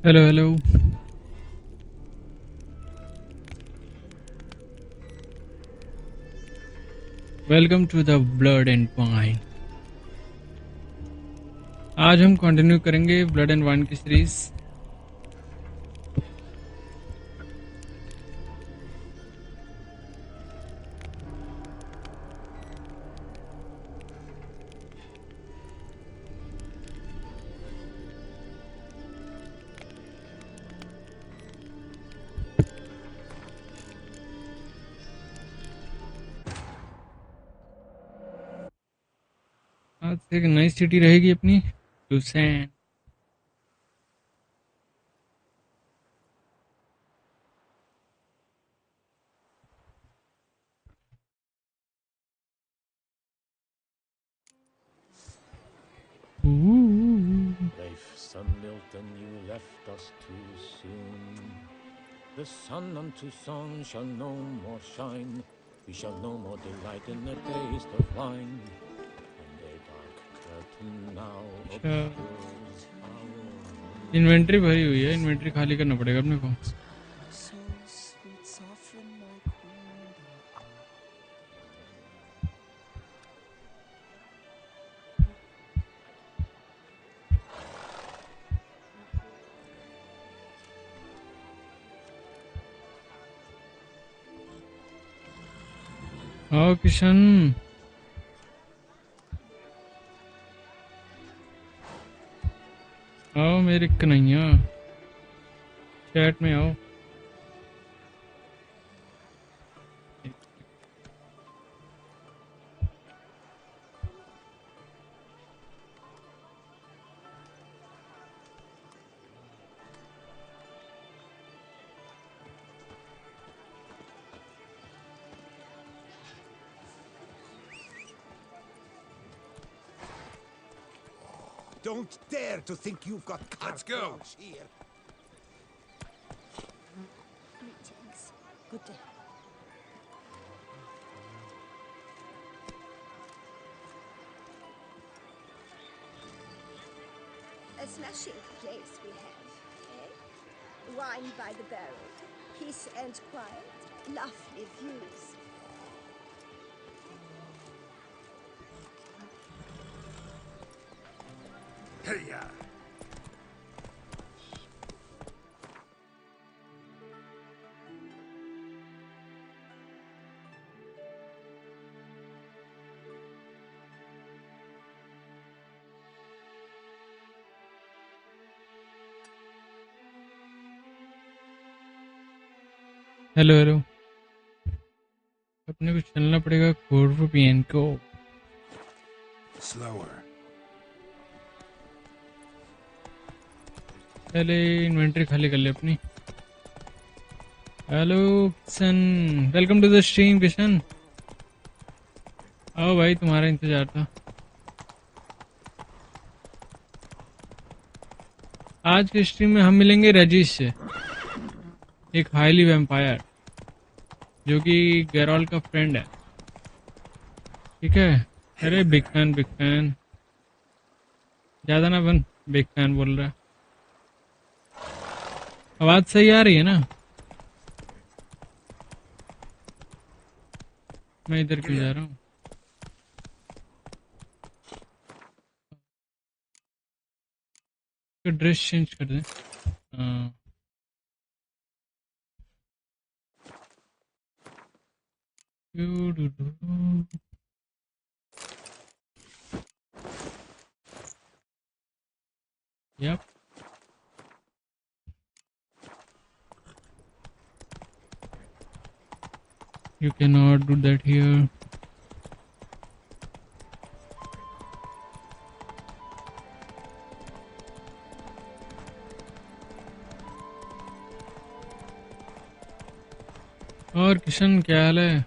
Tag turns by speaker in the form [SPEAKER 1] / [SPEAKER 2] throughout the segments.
[SPEAKER 1] Hello, hello. Welcome to the Blood and Wine. आज हम continue करेंगे ब्लड एंड वाइन की सीरीज। आज से एक नई सिटी रहेगी अपनी टूसैंट।
[SPEAKER 2] Life, sun Milton, you left us too soon. The sun on Toussaint shall no more shine. We shall no more delight in the taste of wine. And a dark curtain now obscures our
[SPEAKER 1] inventory भरी हुई है, inventory खाली करना पड़ेगा अपने को। आओ किशन, आओ मेरे कन्हैया, चैट में आओ।
[SPEAKER 3] Don't dare to think you've got carte blanche here.
[SPEAKER 4] Greetings. Good day. A smashing place we have, eh? Wine by the barrel, peace and quiet, lovely views.
[SPEAKER 3] Hey-ya!
[SPEAKER 1] Hello hello, अपने को चलना पड़ेगा कोर्पियन को।
[SPEAKER 3] Slower.
[SPEAKER 1] पहले inventory खाली कर ले अपनी। Hello Kishan, welcome to the stream Kishan. आओ भाई, तुम्हारा इंतजार था। आज के स्ट्रीम में हम मिलेंगे रजिश से, एक हाईली वैम्पायर जो कि गेरॉल्ट का फ्रेंड है। ठीक है? अरे बिग फैन ज्यादा ना बन, बिग फैन बोल रहा है। आवाज सही आ रही है ना? मैं इधर क्यों जा रहा हूँ? ड्रेस चेंज कर दें। हाँ, yep. You cannot do that here. और किशन क्या हाल है?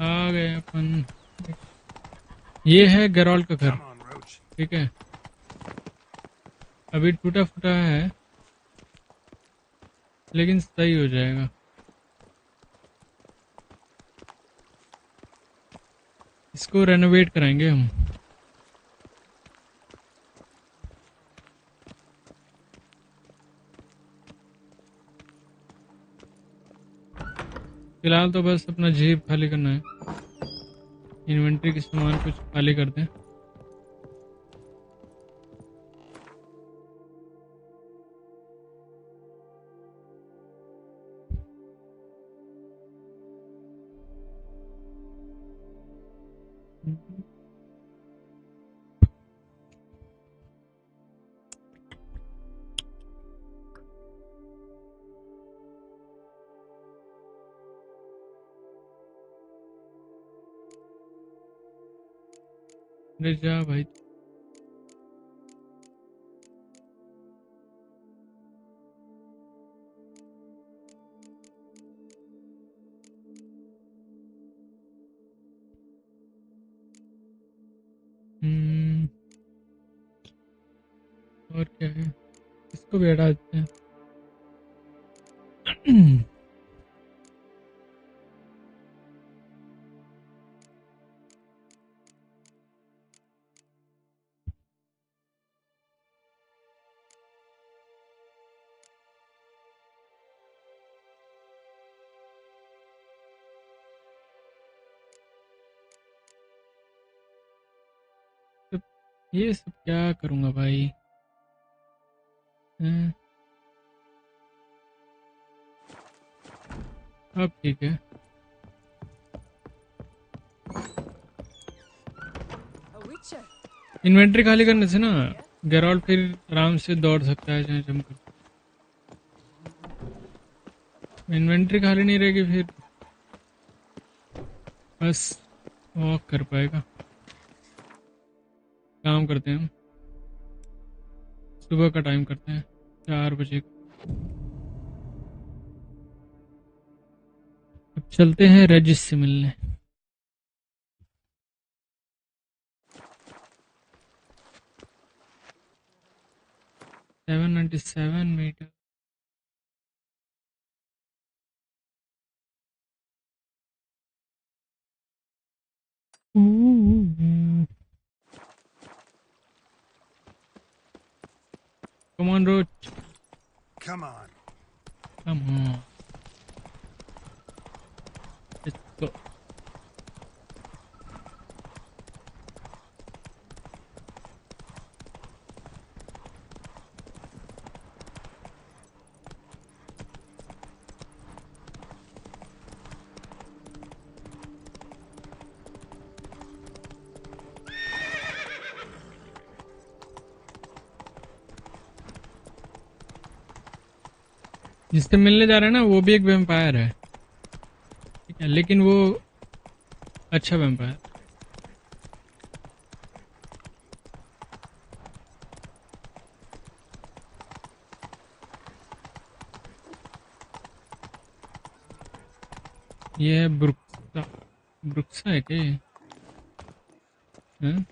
[SPEAKER 1] आ गए अपन। ये है गेरॉल्ट का घर।
[SPEAKER 3] Come on, Roach.
[SPEAKER 1] ठीक है, अभी टूटा फूटा है लेकिन सही हो जाएगा। इसको रेनोवेट कराएंगे हम। फिलहाल तो बस अपना जेब खाली करना है। इन्वेंट्री के सामान कुछ खाली कर दें। अरे जा भाई। और क्या है, इसको भी हटा देते हैं। तो ये सब क्या करूँगा भाई। हैं? अब ठीक है। इन्वेंट्री खाली करने से ना गेराल्ट फिर आराम से दौड़ सकता है जहाँ जमकर। इन्वेंट्री खाली नहीं रहेगी फिर बस वॉक कर पाएगा। काम करते हैं हम, सुबह का टाइम करते हैं 4 बजे। अब चलते हैं रजिस से मिलने। 797 metre. Come on, Roach.
[SPEAKER 3] Come on.
[SPEAKER 1] Come on. Let's go. जिससे मिलने जा रहा है ना वो भी एक वैम्पायर है, ठीक है, लेकिन वो अच्छा वैम्पायर। ये है ब्रुक्सा। ब्रुक्सा है क्या ये? हैं?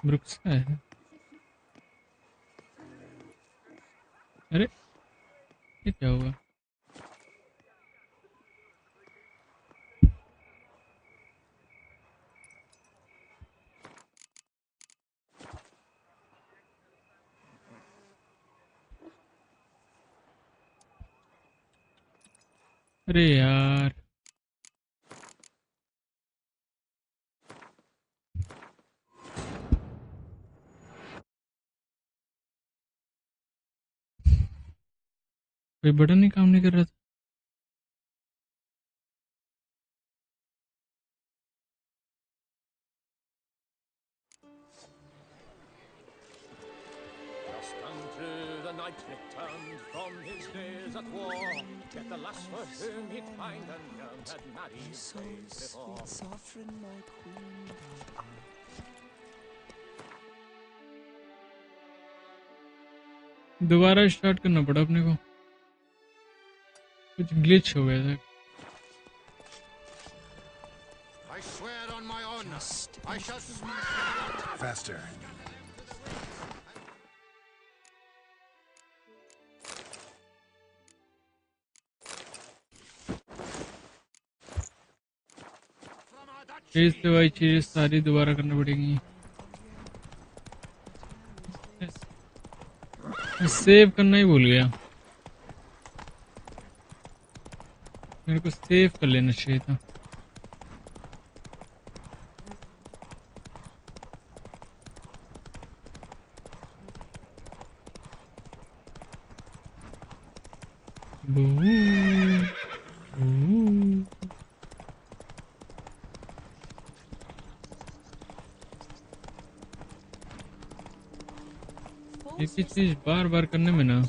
[SPEAKER 1] ब्रुक्सा है। अरे ये क्या हुआ? अरे यार कोई बटन ही काम नहीं कर रहा था।
[SPEAKER 2] Just unto the knight returned from his days at war, yet the lass for whom he'd find and young had married
[SPEAKER 5] So
[SPEAKER 2] days before.
[SPEAKER 5] sweet, sovereign, my queen.
[SPEAKER 1] दोबारा स्टार्ट करना पड़ा अपने को, कुछ ग्लिच हो गया था।
[SPEAKER 3] I swear on my honor,
[SPEAKER 5] Just
[SPEAKER 3] I shall smash. Faster.
[SPEAKER 1] फिर से वही चीजें सारी दोबारा करनी पड़ेंगी। मैं सेव करना ही भूल गया, मेरे को सेव कर लेना चाहिए था। बू, बू। एक ही चीज बार बार करने में ना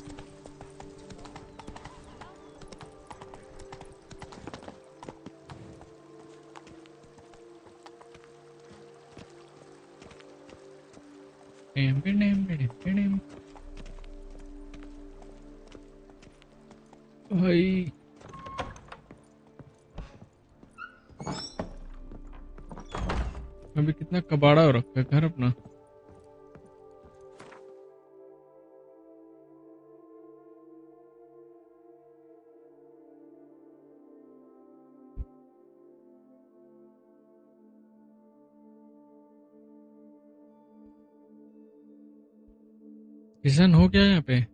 [SPEAKER 1] भाई अभी कितना कबाड़ा हो रखा है घर अपना। किसान हो क्या यहाँ पे?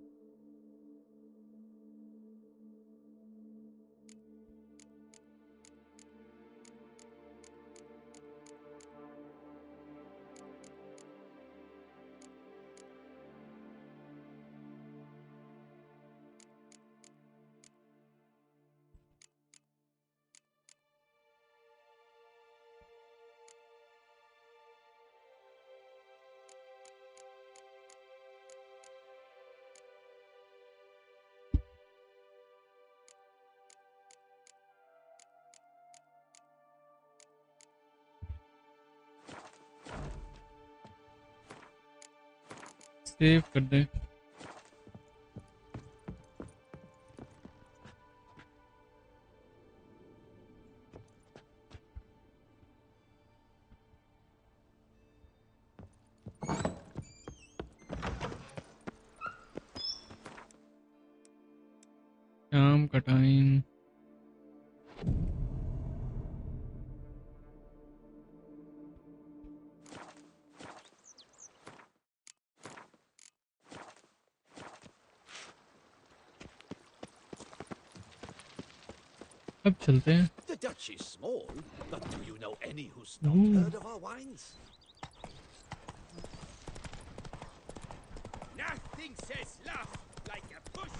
[SPEAKER 1] सेव कर दे। शाम का टाइम अब चलते हैं।
[SPEAKER 3] The Dutch is small, but do you know any who's not
[SPEAKER 1] Ooh.
[SPEAKER 3] heard of our wines?
[SPEAKER 2] Nothing says love like a push.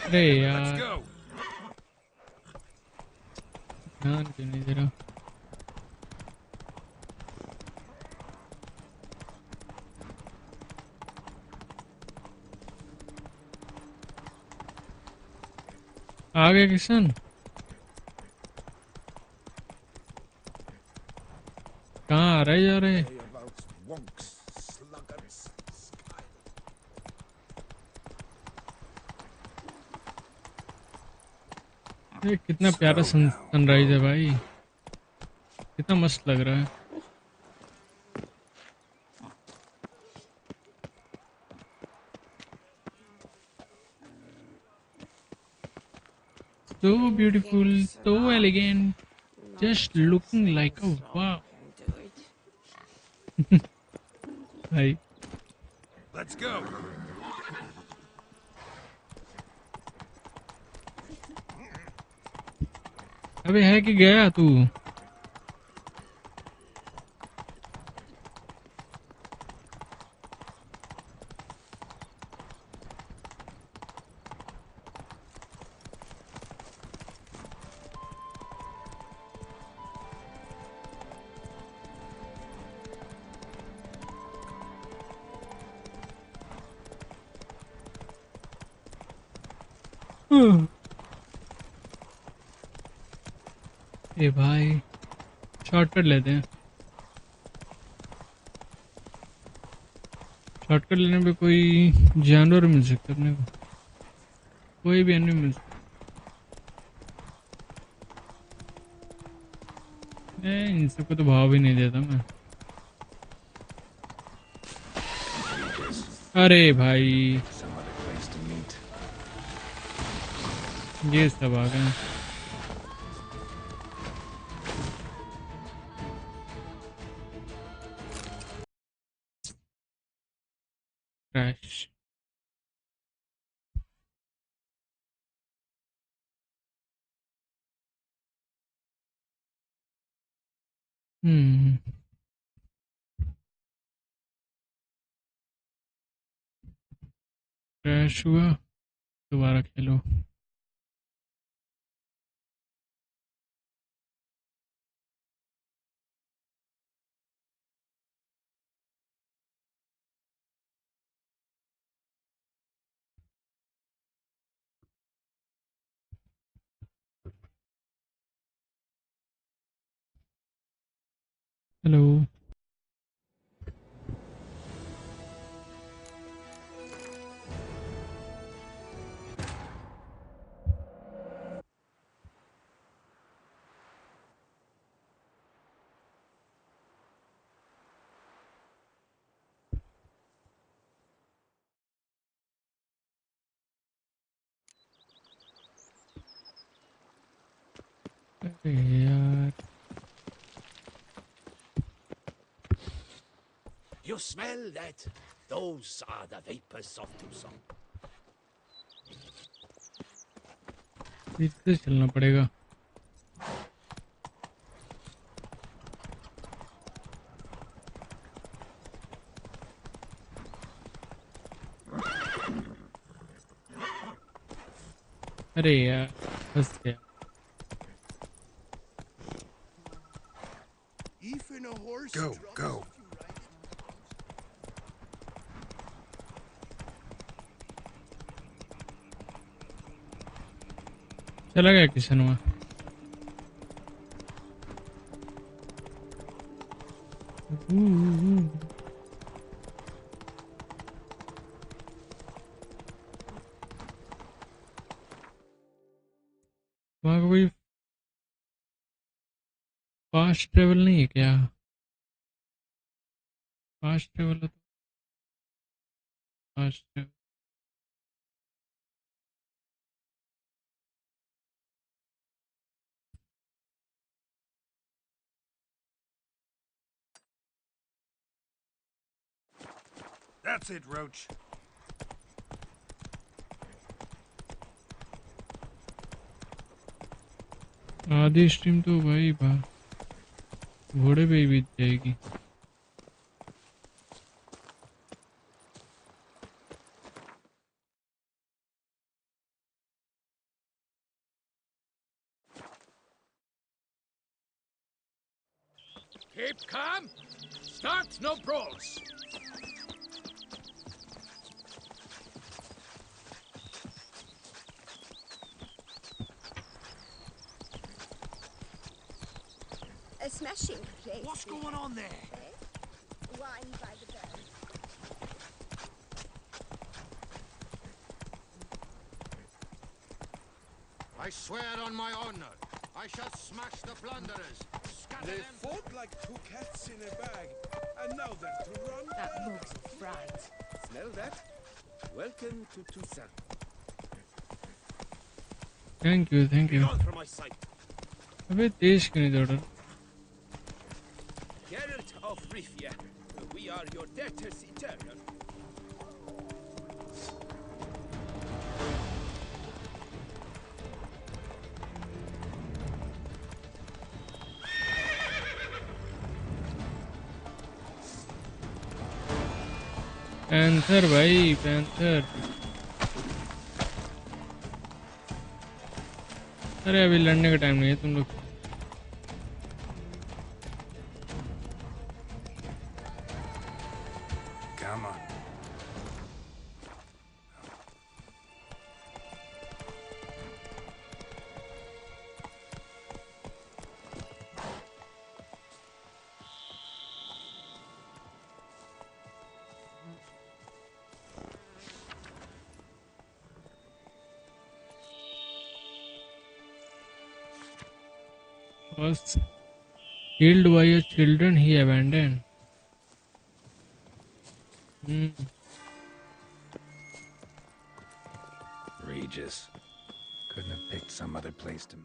[SPEAKER 1] अरे यार
[SPEAKER 2] Let's go.
[SPEAKER 1] ध्यान क्यों नहीं दे रहा? आ गए किशन? कहाँ आ रहे जा रहे?
[SPEAKER 3] Hey, about wonks, sluggards, sky.
[SPEAKER 1] ये कितना प्यारा सनराइज है भाई, कितना मस्त लग रहा है। So beautiful, so elegant, just looking like a wow. भाई
[SPEAKER 2] Let's go.
[SPEAKER 1] अबे है कि गया तू? ए भाई शॉर्टकट लेते हैं। शॉर्टकट लेने पे कोई जानवर मिल सकता है अपने को, कोई भी एनिमल मिल सकता है। इन सबको तो भाव भी नहीं देता मैं। अरे भाई
[SPEAKER 5] Some other place to meet.
[SPEAKER 1] ये सब आ गए क्रैश क्रैश हुआ दोबारा खेलो हेलो अरे यार
[SPEAKER 3] You smell that? Those are the vapors of Toussaint.
[SPEAKER 1] फिर से चलना पड़ेगा अरे यार फंस गया
[SPEAKER 5] Even a horse.
[SPEAKER 3] Go, go.
[SPEAKER 1] चला गया किशन हुआ वहाँ कोई फास्ट ट्रेवल नहीं है क्या फास्ट ट्रेवल है तो fast travel
[SPEAKER 3] That's it, Roach.
[SPEAKER 1] आधी स्ट्रीम तो भाई घोड़े पे ही बीत जाएगी
[SPEAKER 3] Keep calm. Start no brawls.
[SPEAKER 4] A smashing place.
[SPEAKER 3] What's going on there?
[SPEAKER 4] Wine by the barrel.
[SPEAKER 2] I swear on my honor, I shall smash the plunderers. Scatter
[SPEAKER 5] They
[SPEAKER 2] them.
[SPEAKER 5] fought like two cats in a bag, and now they're to run.
[SPEAKER 6] That mug's fried.
[SPEAKER 5] Smell that? Welcome to Toussaint.
[SPEAKER 1] Thank you
[SPEAKER 3] Gone from my sight.
[SPEAKER 1] अबे तेज क्यों नहीं दौड़ रहा
[SPEAKER 5] Geralt of Rivia, we are your debtors eternal.
[SPEAKER 1] Panther भाई panther अरे अभी लड़ने का टाइम नहीं है तुम लोग
[SPEAKER 3] Come on.
[SPEAKER 1] was killed by your children he abandoned
[SPEAKER 6] Regis. Couldn't have picked some other place to meet.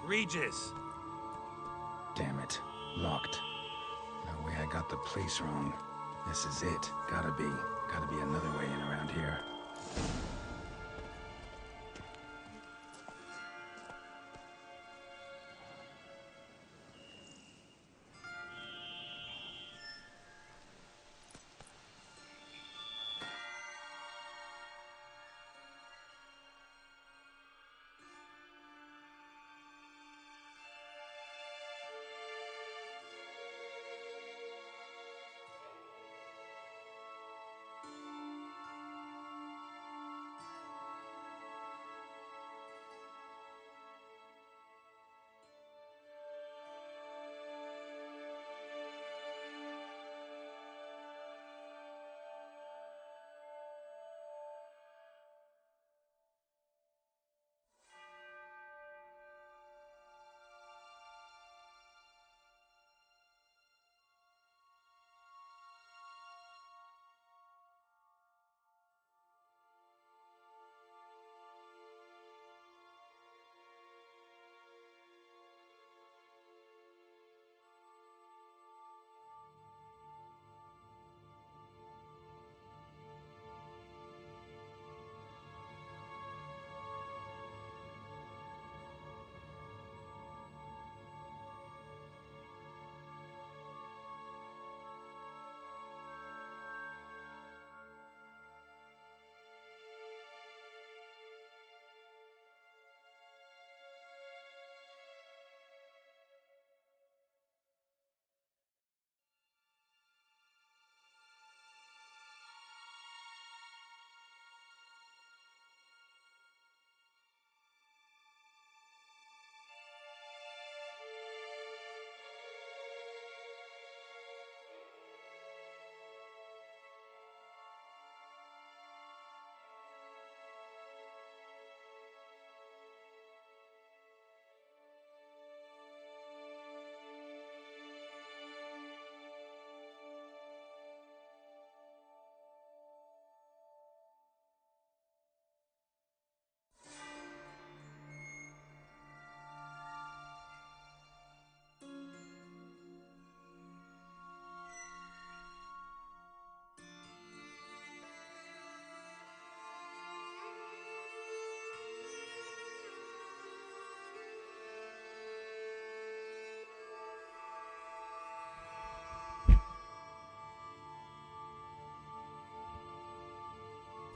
[SPEAKER 5] Regis!
[SPEAKER 6] Damn it. Locked. No way I got the place wrong. This is it. Gotta be another way in around here.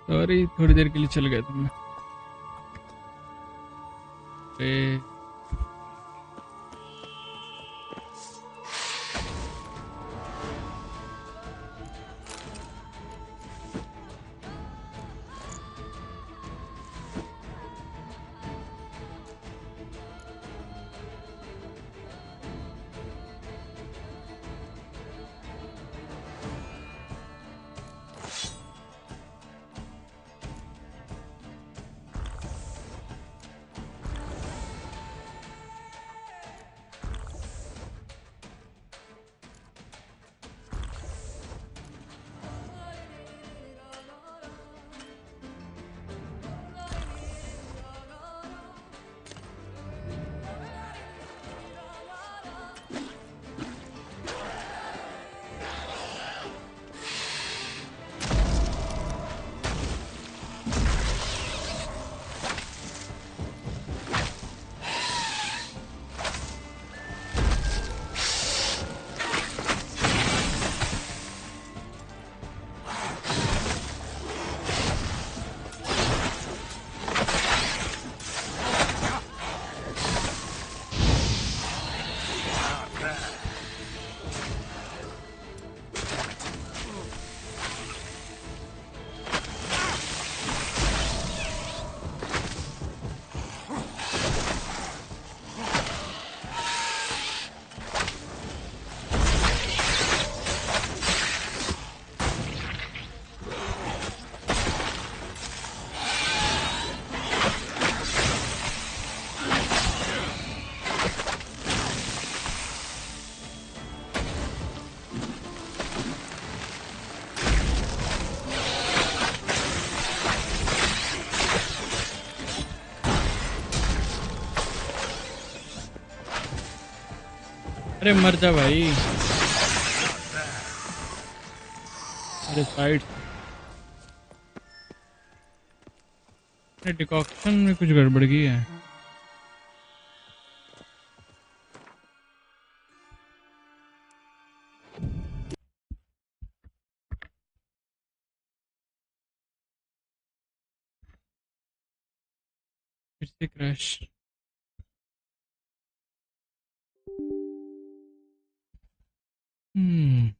[SPEAKER 1] Sorry थोड़ी देर के लिए चल गया था मैं। अरे मर जा भाई। अरे साइड। अरे डिकॉक्शन में कुछ गड़बड़ की है। फिर से क्रैश। हम्म।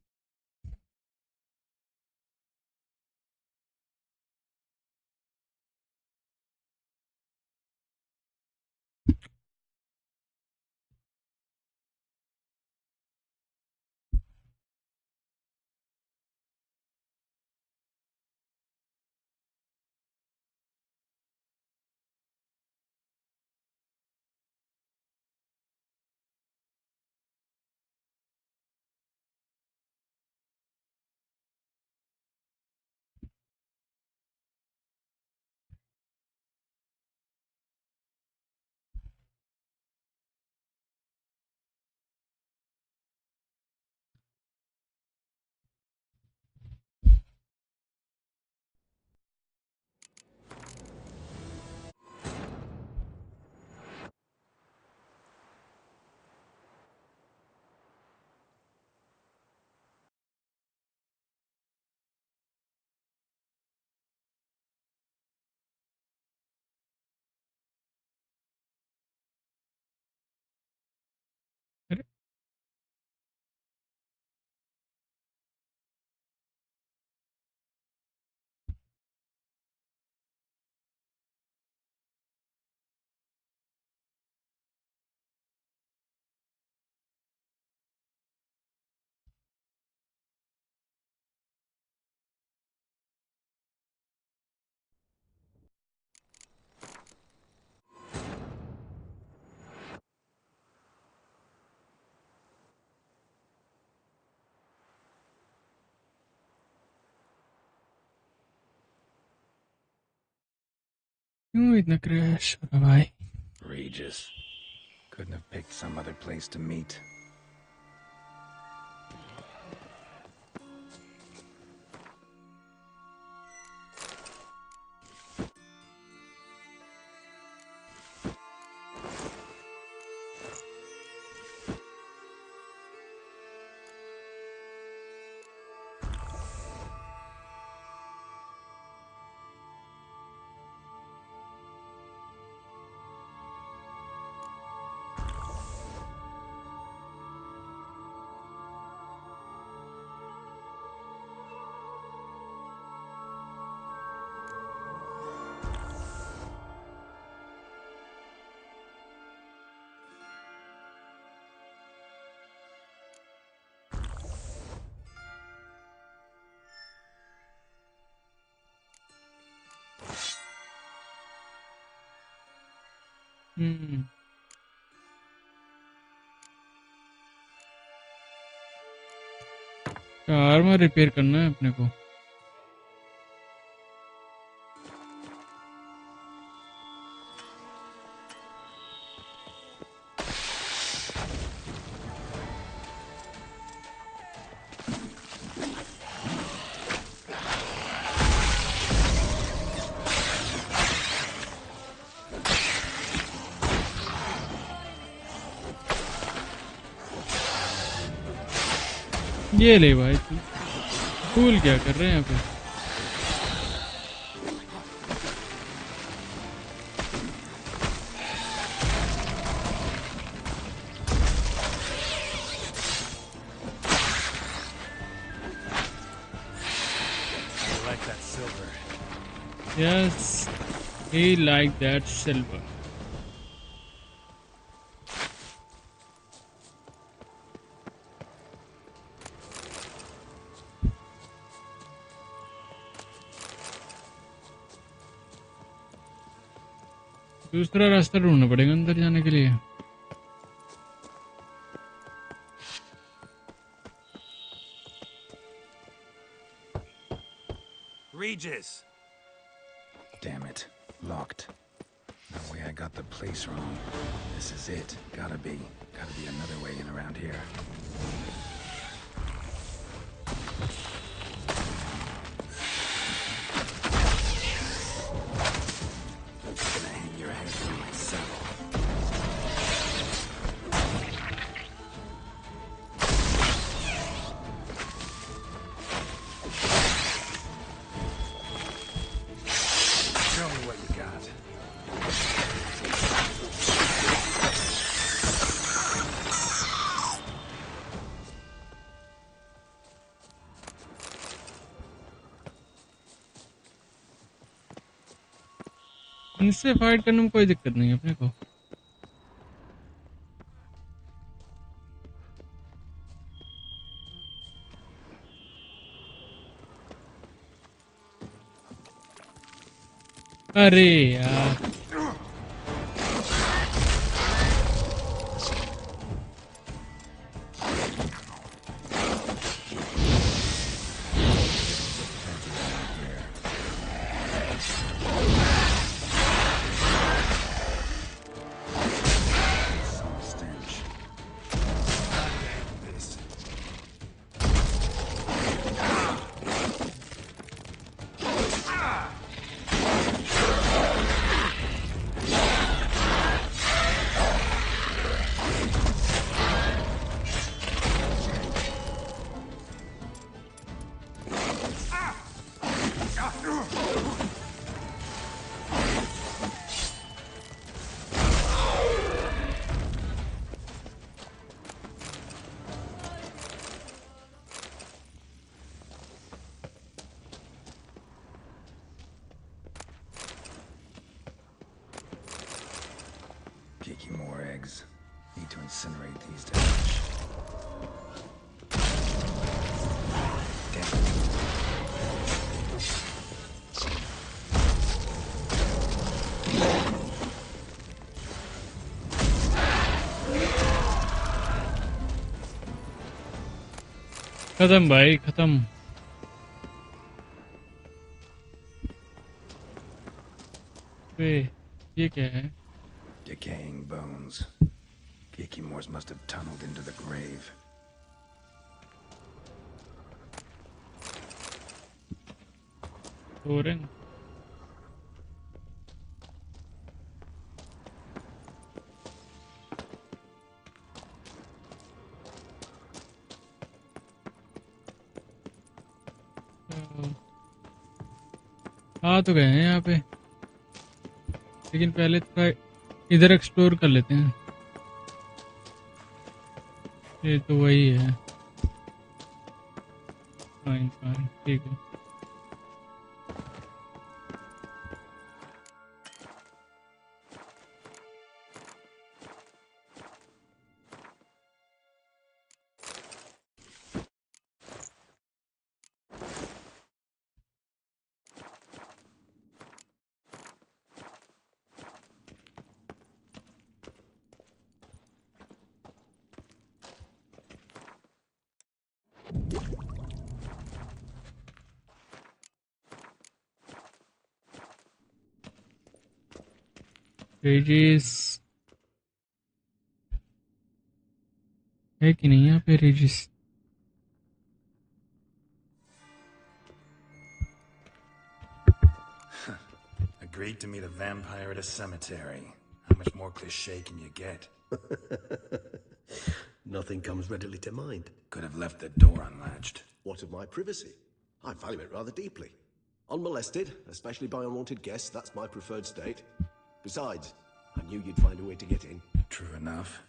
[SPEAKER 1] अरे क्यों इतना क्रैश हो रहा भाई?
[SPEAKER 6] Regis. Couldn't have picked some other place to meet.
[SPEAKER 1] Hmm. Armour repair करना है अपने को। ये ले भाई तू। फूल क्या कर रहे हैं यहाँ पे?
[SPEAKER 5] I like that silver.
[SPEAKER 1] Yes, he like that silver. दूसरा रास्ता ढूंढना पड़ेगा अंदर जाने के लिए।
[SPEAKER 5] Regis!
[SPEAKER 6] Damn it. Locked. No way I got the place wrong. This is it. Gotta be another way in around here. I'm gonna hang your head from my saddle. Show me what you got.
[SPEAKER 1] इनसे fight करने में कोई दिक्कत नहीं है अपने को। अरे यार
[SPEAKER 6] Geeky more eggs. Need to incinerate these to hatch. Damn it.
[SPEAKER 1] खत्म भाई खत्म। ये क्या है?
[SPEAKER 6] Decaying bones. Geekymores must have tunneled into the grave.
[SPEAKER 1] Thorin. आ तो गए हैं यहाँ पे, लेकिन पहले थोड़ा इधर एक्सप्लोर कर लेते हैं। ये तो वही है। फाइन फाइन ठीक है। रेजिस है कि नहीं यहाँ पे? रेजिस
[SPEAKER 6] Agreed to meet a vampire at a cemetery. How much more cliché can you get?
[SPEAKER 3] Nothing comes readily to mind.
[SPEAKER 6] Could have left the door unlatched.
[SPEAKER 3] What of my privacy? I value it rather deeply. Unmolested, especially by unwanted guests, that's my preferred state. Besides, I knew you'd find a way to get in.
[SPEAKER 6] True enough.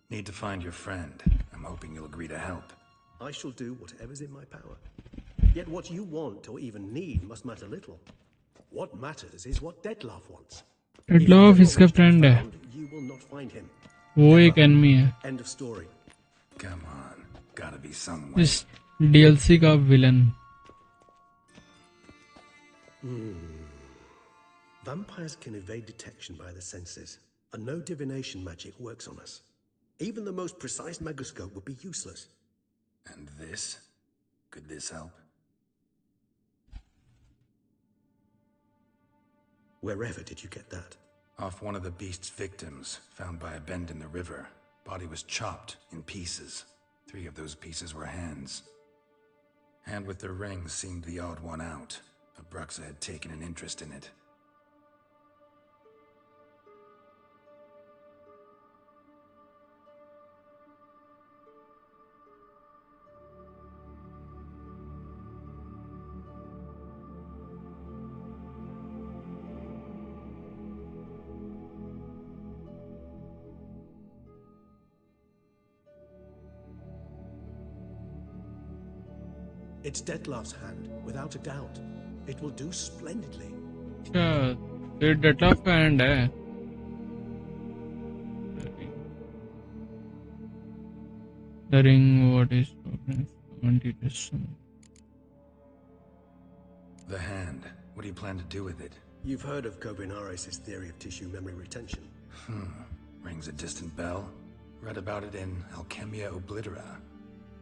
[SPEAKER 6] Need to find your friend. I'm hoping you'll agree to help.
[SPEAKER 3] I shall do whatever's in my power. Yet what you want or even need must matter little. What matters is what Detlef wants.
[SPEAKER 1] डेडलॉफ इसका friend है,
[SPEAKER 3] You will not find him.
[SPEAKER 1] वो एक enemy है।
[SPEAKER 3] End of story.
[SPEAKER 6] Come on. Gotta be some way.
[SPEAKER 1] इस DLC का villain.
[SPEAKER 3] Vampires can evade detection by the senses, and no divination magic works on us. Even the most precise megascope would be useless.
[SPEAKER 6] And this? Could this help?
[SPEAKER 3] Wherever did you get that?
[SPEAKER 6] Off one of the beast's victims, found by a bend in the river. Body was chopped in pieces. 3 of those pieces were hands. Hand with the ring seemed the odd one out. Abruxa had taken an interest in it.
[SPEAKER 3] It's Detlef's hand, without a doubt. It will do splendidly.
[SPEAKER 1] अच्छा तो ये डेटलॉफ का hand है. The ring, what is
[SPEAKER 6] The hand. What do you plan to do with it?
[SPEAKER 3] You've heard of Kovinaris' theory of tissue memory retention.
[SPEAKER 6] Rings a distant bell. Read about it in Alchemia Oblitera.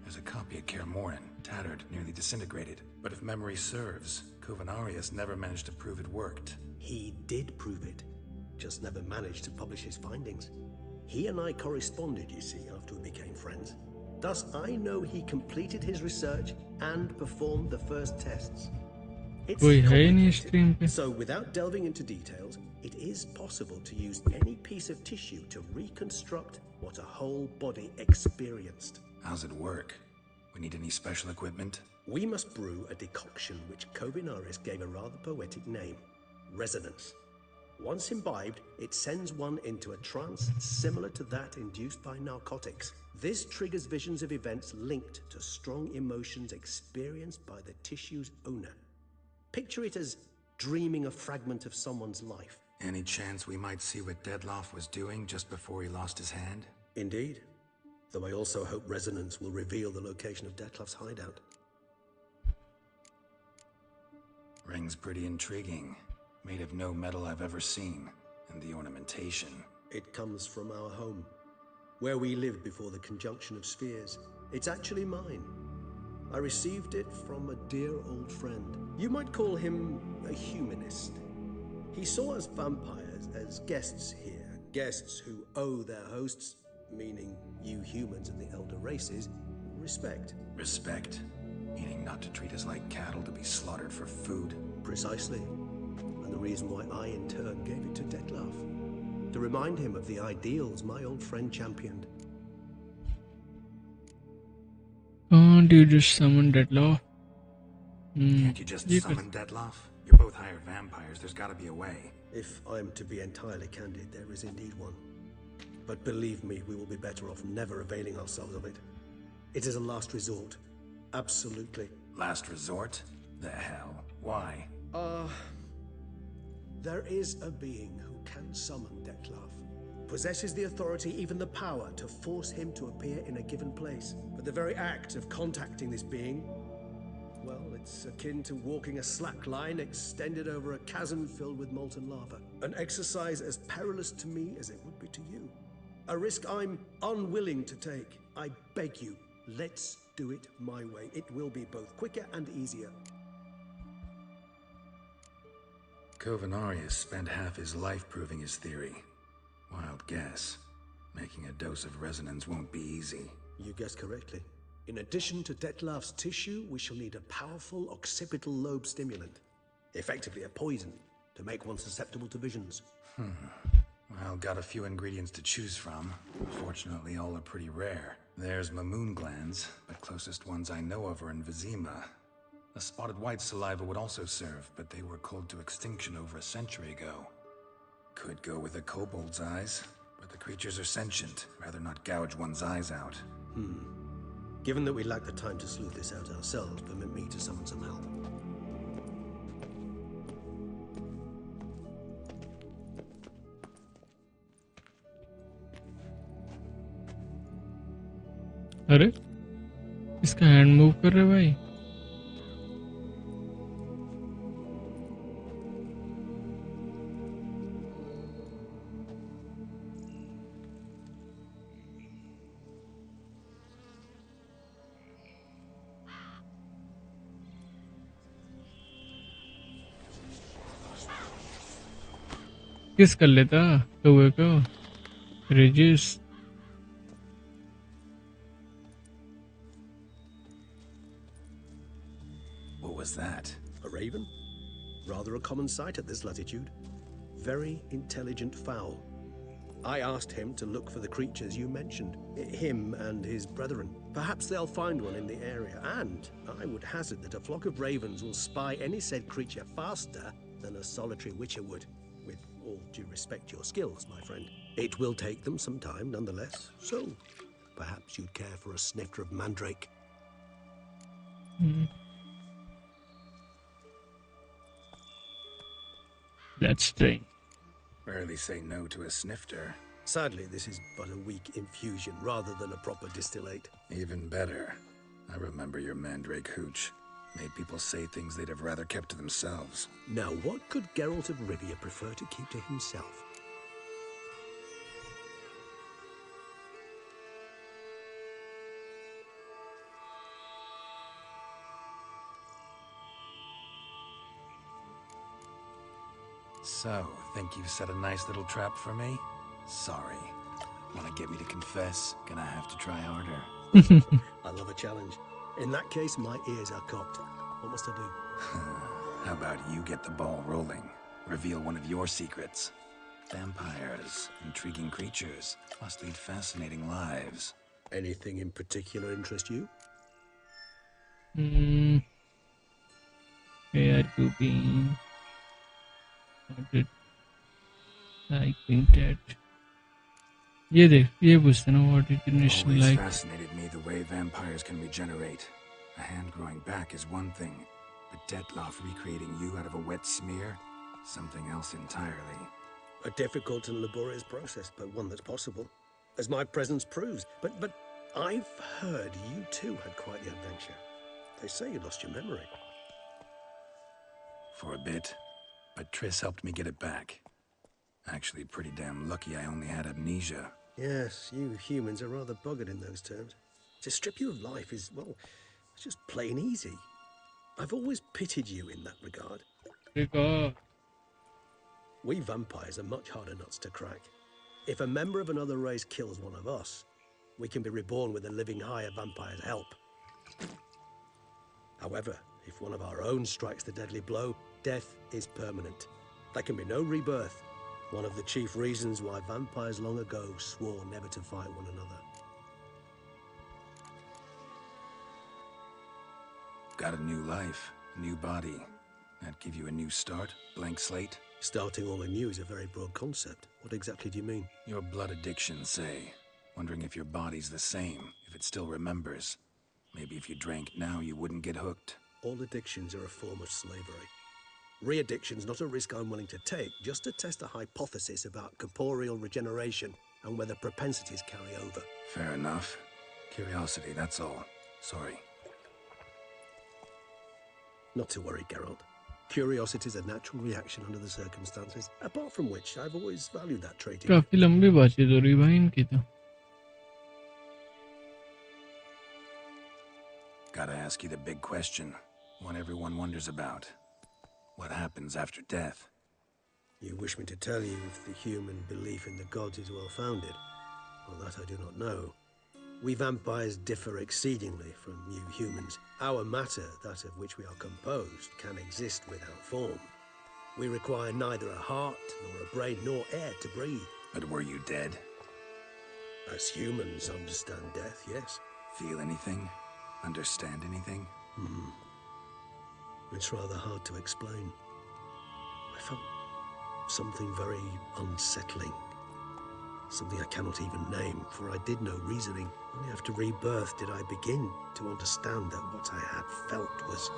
[SPEAKER 6] There's a copy at Kermoran, tattered, nearly disintegrated. But if memory serves, Kovinaris never managed to prove it worked.
[SPEAKER 3] He did prove it, just never managed to publish his findings. He and I corresponded, you see, after we became friends. Thus, I know he completed his research and performed the first tests. It's
[SPEAKER 1] कोई है ही नहीं
[SPEAKER 3] complicated,
[SPEAKER 1] stream पे.
[SPEAKER 3] so without delving into details, it is possible to use any piece of tissue to reconstruct what a whole body experienced.
[SPEAKER 6] How's it work? We need any special equipment?
[SPEAKER 3] We must brew a decoction which Kovinaris gave a rather poetic name, resonance. Once imbibed, it sends one into a trance similar to that induced by narcotics. This triggers visions of events linked to strong emotions experienced by the tissue's owner. Picture it as dreaming a fragment of someone's life.
[SPEAKER 6] Any chance we might see what Detlef was doing just before he lost his hand?
[SPEAKER 3] Indeed. Though I also hope resonance will reveal the location of Detlef's hideout.
[SPEAKER 6] Ring's pretty intriguing. Made of no metal I've ever seen. And the ornamentation.
[SPEAKER 3] It comes from our home, where we lived before the conjunction of spheres. It's actually mine. I received it from a dear old friend. You might call him a humanist. He saw us vampires as guests here, guests who owe their hosts, meaning you humans and the elder races, respect.
[SPEAKER 6] Respect? Meaning not to treat us like cattle to be slaughtered for food?
[SPEAKER 3] Precisely. And the reason why I in turn gave it to Detlef. To remind him of the ideals my old friend championed.
[SPEAKER 1] Can't you just summon Detlef?
[SPEAKER 6] Can't you just summon Detlef? You're both hired vampires, there's gotta be a way.
[SPEAKER 3] If I'm to be entirely candid, there is indeed one. But believe me, we will be better off never availing ourselves of it. It is a last resort. Absolutely.
[SPEAKER 6] Last resort? The hell? Why?
[SPEAKER 3] There is a being who can summon Detlef. Possesses the authority, even the power, to force him to appear in a given place. But the very act of contacting this being, well, it's akin to walking a slack line extended over a chasm filled with molten lava. An exercise as perilous to me as it would be to you. A risk I'm unwilling to take. I beg you, let's do it my way. It will be both quicker and easier.
[SPEAKER 6] Kovinaris spent half his life proving his theory. Wild guess. Making a dose of resonance won't be easy.
[SPEAKER 3] You guessed correctly. In addition to Detlef's tissue, we shall need a powerful occipital lobe stimulant. Effectively a poison, to make one susceptible to visions.
[SPEAKER 6] Well, got a few ingredients to choose from. Fortunately, all are pretty rare. There's Mamoon glands, but closest ones I know of are in Vizima. A spotted white saliva would also serve, but they were cooled to extinction over a century ago. Could go with a kobold's eyes, but the creatures are sentient. Rather not gouge one's eyes out.
[SPEAKER 3] Given that we lack the time to sleuth this out ourselves, permit me to summon some help.
[SPEAKER 1] अरे इसका hand move कर रहे भाई. किस कर लेता कौवे को रेजिस
[SPEAKER 6] What was that?
[SPEAKER 3] A raven? Rather a common sight at this latitude. Very intelligent fowl. I asked him to look for the creatures you mentioned, him and his brethren. Perhaps they'll find one in the area, and I would hazard that a flock of ravens will spy any said creature faster than a solitary witcher would. With all due respect to your skills, my friend. It will take them some time, nonetheless, so perhaps you'd care for a snifter of mandrake.
[SPEAKER 1] That's strange.
[SPEAKER 6] Rarely say no to a snifter.
[SPEAKER 3] Sadly, this is but a weak infusion rather than a proper distillate.
[SPEAKER 6] Even better. I remember your mandrake hooch. Made people say things they'd have rather kept to themselves.
[SPEAKER 3] Now, what could Geralt of Rivia prefer to keep to himself?
[SPEAKER 6] So, think you've set a nice little trap for me? Sorry. Wanna get me to confess? Gonna have to try harder.
[SPEAKER 3] I love a challenge. In that case, my ears are cocked. What must I do?
[SPEAKER 6] How about you get the ball rolling? Reveal one of your secrets. Vampires, intriguing creatures, must lead fascinating lives.
[SPEAKER 3] Anything in particular interest you?
[SPEAKER 1] Where you been? What did I painted? ये देख ये पूछते ना what did you initially
[SPEAKER 6] Always
[SPEAKER 1] like?
[SPEAKER 6] fascinated me the way vampires can regenerate. A hand growing back is one thing, but Dettlaff recreating you out of a wet smear? Something else entirely.
[SPEAKER 3] A difficult and laborious process, but one that's possible, as my presence proves. But I've heard you too had quite the adventure. They say you lost your memory.
[SPEAKER 6] For a bit, but Triss helped me get it back. Actually, pretty damn lucky I only had amnesia.
[SPEAKER 3] Yes, you humans are rather buggered in those terms. To strip you of life is, well, it's just plain easy. I've always pitied you in that regard.
[SPEAKER 1] Because
[SPEAKER 3] We vampires are much harder nuts to crack. If a member of another race kills one of us, we can be reborn with a living higher vampire's help. However, if one of our own strikes the deadly blow, death is permanent. There can be no rebirth. One of the chief reasons why vampires long ago swore never to fight one another.
[SPEAKER 6] Got a new life, new body. That give you a new start, blank slate?
[SPEAKER 3] Starting all anew is a very broad concept. What exactly do you mean?
[SPEAKER 6] Your blood addiction, say. Wondering if your body's the same, if it still remembers. Maybe if you drank now, you wouldn't get hooked.
[SPEAKER 3] All addictions are a form of slavery. Re-addiction's not a risk I'm willing to take, just to test a hypothesis about corporeal regeneration and whether propensities carry over.
[SPEAKER 6] Fair enough. Curiosity, that's all. Sorry.
[SPEAKER 3] Not to worry, Geralt. Curiosity is a natural reaction under the circumstances, apart from which I've always valued that trait in you.
[SPEAKER 1] काफी लंबी बातचीत हो रही भाई इनकी तो.
[SPEAKER 6] Gotta ask you the big question. One everyone wonders about. What happens after death?
[SPEAKER 3] You wish me to tell you if the human belief in the gods is well founded? Well, that I do not know. We vampires differ exceedingly from you humans. Our matter, that of which we are composed, can exist without form. We require neither a heart, nor a brain, nor air to breathe.
[SPEAKER 6] But were you dead?
[SPEAKER 3] As humans understand death, yes.
[SPEAKER 6] Feel anything? Understand anything?
[SPEAKER 3] It's rather hard to explain. I felt something very unsettling. Something I cannot even name, for I did no reasoning. Only after rebirth did I begin to understand that what I had felt was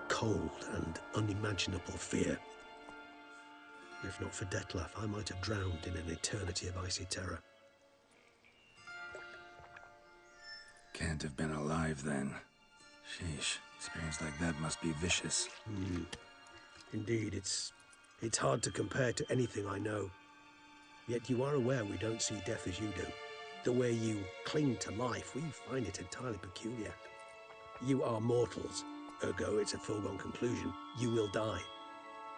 [SPEAKER 3] cold and unimaginable fear. If not for Dettlaff, I might have drowned in an eternity of icy terror.
[SPEAKER 6] Can't have been alive then. Sheesh, experience like that must be vicious.
[SPEAKER 3] Indeed, it's hard to compare to anything I know. Yet you are aware we don't see death as you do. The way you cling to life, we find it entirely peculiar. You are mortals, ergo it's a foregone conclusion. You will die.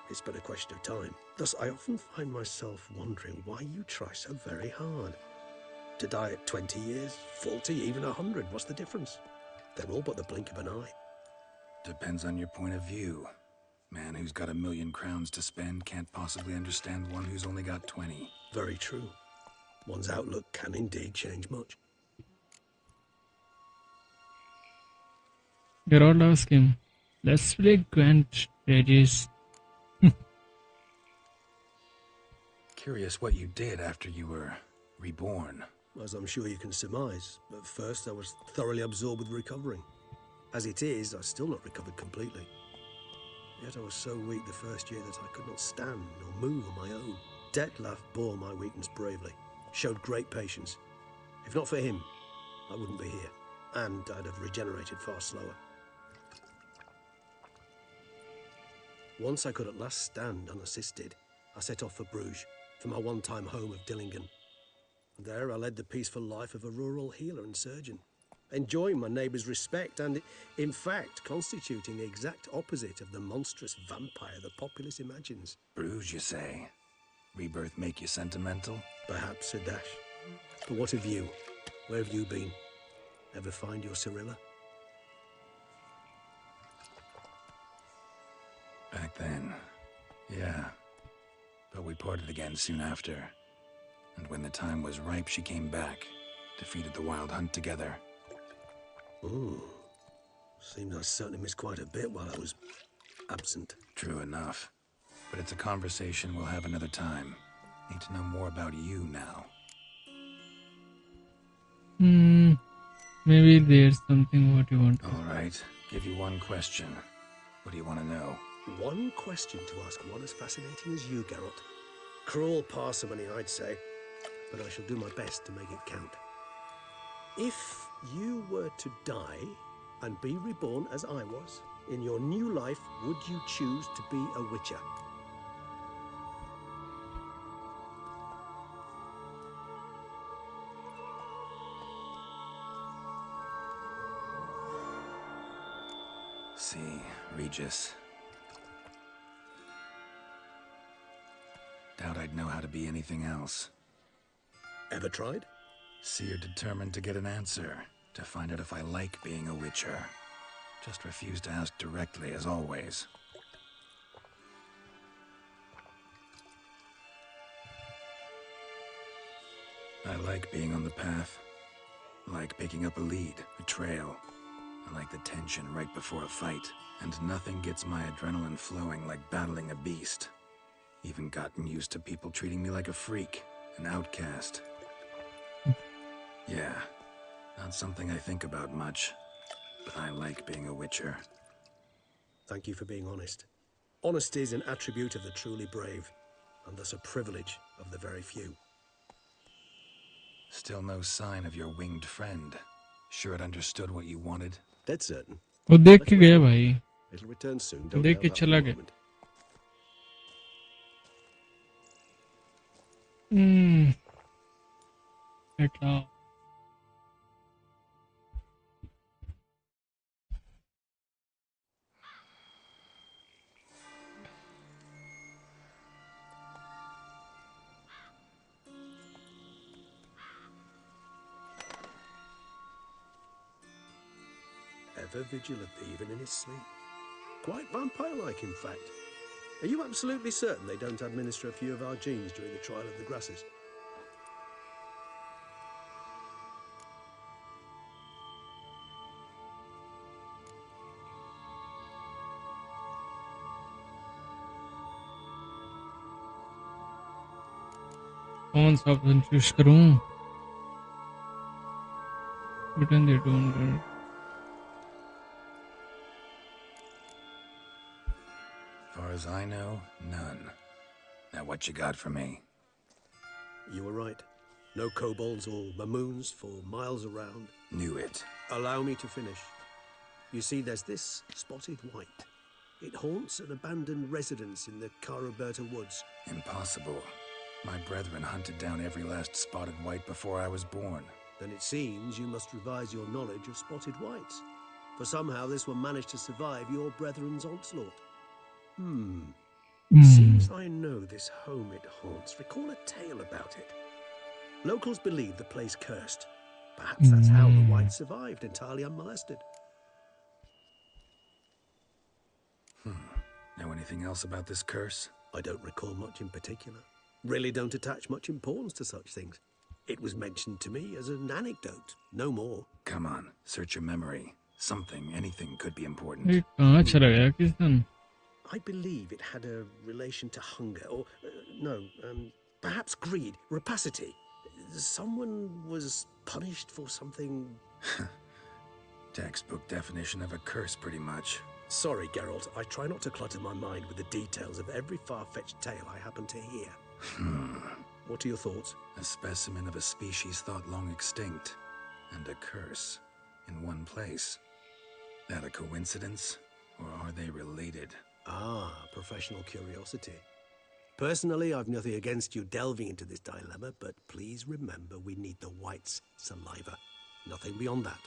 [SPEAKER 3] It's but a question of time. Thus, I often find myself wondering why you try so very hard. To die at 20 years, 40, even 100, what's the difference? They're all but the blink of an eye.
[SPEAKER 6] Depends on your point of view. Man who's got 1,000,000 crowns to spend can't possibly understand one who's only got 20.
[SPEAKER 3] Very true. One's outlook can indeed change much.
[SPEAKER 1] Geralt asked him, let's play Gwent Regis.
[SPEAKER 3] Curious what you did after you were reborn. As I'm sure you can surmise, at first I was thoroughly absorbed with recovering. As it is, I've still not recovered completely. Yet I was so weak the first year that I could not stand or move on my own. Detlef bore my weakness bravely, showed great patience. If not for him, I wouldn't be here, and I'd have regenerated far slower. Once I could at last stand unassisted, I set off for Bruges, for my one-time home of Dillingen. There I led the peaceful life of a rural healer and surgeon, enjoying my neighbours' respect and, in fact, constituting the exact opposite of the monstrous vampire the populace imagines.
[SPEAKER 6] Bruges, you say? Rebirth make you sentimental?
[SPEAKER 3] Perhaps, a dash. But what of you? Where have you been? Ever find your Cyrilla?
[SPEAKER 6] Back then, yeah. But we parted again soon after. And when the time was ripe, she came back. Defeated the Wild Hunt together.
[SPEAKER 3] Ooh. Seems I certainly missed quite a bit while I was absent.
[SPEAKER 6] True enough. But it's a conversation we'll have another time. Need to know more about you now.
[SPEAKER 1] Maybe there's something what you want.
[SPEAKER 6] All right. Give you one question. What do you want to know?
[SPEAKER 3] One question to ask one as fascinating as you, Geralt. Cruel parsimony, I'd say. But I shall do my best to make it count. If you were to die and be reborn as I was, in your new life, would you choose to be a witcher?
[SPEAKER 6] See, Regis. Doubt I'd know how to be anything else.
[SPEAKER 3] Ever tried?
[SPEAKER 6] See, you're determined to get an answer, to find out if I like being a witcher. Just refuse to ask directly, as always. I like being on the path. Like picking up a lead, a trail. I like the tension right before a fight. And nothing gets my adrenaline flowing like battling a beast. Even gotten used to people treating me like a freak, an outcast. Yeah, not something I think about much, but I like being a witcher.
[SPEAKER 3] Thank you for being honest. Honesty is an attribute of the truly brave, and thus a privilege of the very few.
[SPEAKER 6] Still no sign of your winged friend. Sure it understood what you wanted?
[SPEAKER 3] Dead certain.
[SPEAKER 1] वो देख के गया भाई.
[SPEAKER 3] It'll return soon. Don't
[SPEAKER 1] देख
[SPEAKER 3] doubt
[SPEAKER 1] के
[SPEAKER 3] that for
[SPEAKER 1] चला
[SPEAKER 3] a
[SPEAKER 1] गया.
[SPEAKER 3] moment.
[SPEAKER 1] Etla.
[SPEAKER 3] Ever vigilant, even in his sleep. Quite vampire-like, in fact. Are you absolutely certain they don't administer a few of our genes during the trial of the grasses?
[SPEAKER 1] कौन सा option choose करूं? Pretend they don't.
[SPEAKER 6] Far as I know, none. Now what you got for me?
[SPEAKER 3] You were right. No kobolds or mamoons for miles around.
[SPEAKER 6] Knew it.
[SPEAKER 3] Allow me to finish. You see, there's this spotted white. It haunts an abandoned residence in the Caraberta woods.
[SPEAKER 6] Impossible. My brethren hunted down every last spotted white before I was born.
[SPEAKER 3] Then it seems you must revise your knowledge of spotted whites. For somehow this one managed to survive your brethren's onslaught. Seems I know this home it haunts. Recall a tale about it. Locals believe the place cursed. Perhaps that's how the Whites survived entirely unmolested.
[SPEAKER 6] Know anything else about this curse?
[SPEAKER 3] I don't recall much in particular. Really don't attach much importance to such things. It was mentioned to me as an anecdote, no more.
[SPEAKER 6] Come on, search your memory. Something, anything could be
[SPEAKER 1] ये
[SPEAKER 6] important.
[SPEAKER 1] कहाँ चला गया किसन?
[SPEAKER 3] I believe it had a relation to hunger, or perhaps greed, rapacity. Someone was punished for something.
[SPEAKER 6] Textbook definition of a curse, pretty much.
[SPEAKER 3] Sorry, Geralt. I try not to clutter my mind with the details of every far-fetched tale I happen to hear. What are your thoughts?
[SPEAKER 6] A specimen of a species thought long extinct, and a curse in one place. That a coincidence, or are they related?
[SPEAKER 3] Ah, professional curiosity. Personally, I've nothing against you delving into this dilemma, but please remember we need the White's saliva. Nothing beyond that.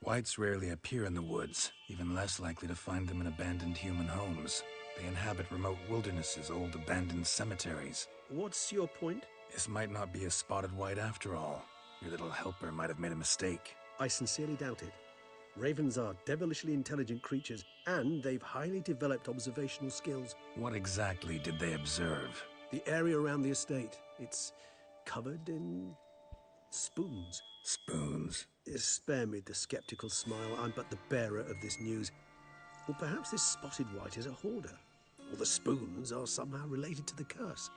[SPEAKER 6] Whites rarely appear in the woods, even less likely to find them in abandoned human homes. They inhabit remote wildernesses, old abandoned cemeteries.
[SPEAKER 3] What's your point?
[SPEAKER 6] This might not be a spotted white after all. Your little helper might have made a mistake.
[SPEAKER 3] I sincerely doubt it. Ravens are devilishly intelligent creatures, and they've highly developed observational skills.
[SPEAKER 6] What exactly did they observe?
[SPEAKER 3] The area around the estate, it's covered in spoons.
[SPEAKER 6] Spoons?
[SPEAKER 3] Spare me the skeptical smile. I'm but the bearer of this news. Or perhaps this spotted white is a hoarder. Or the spoons are somehow related to the curse.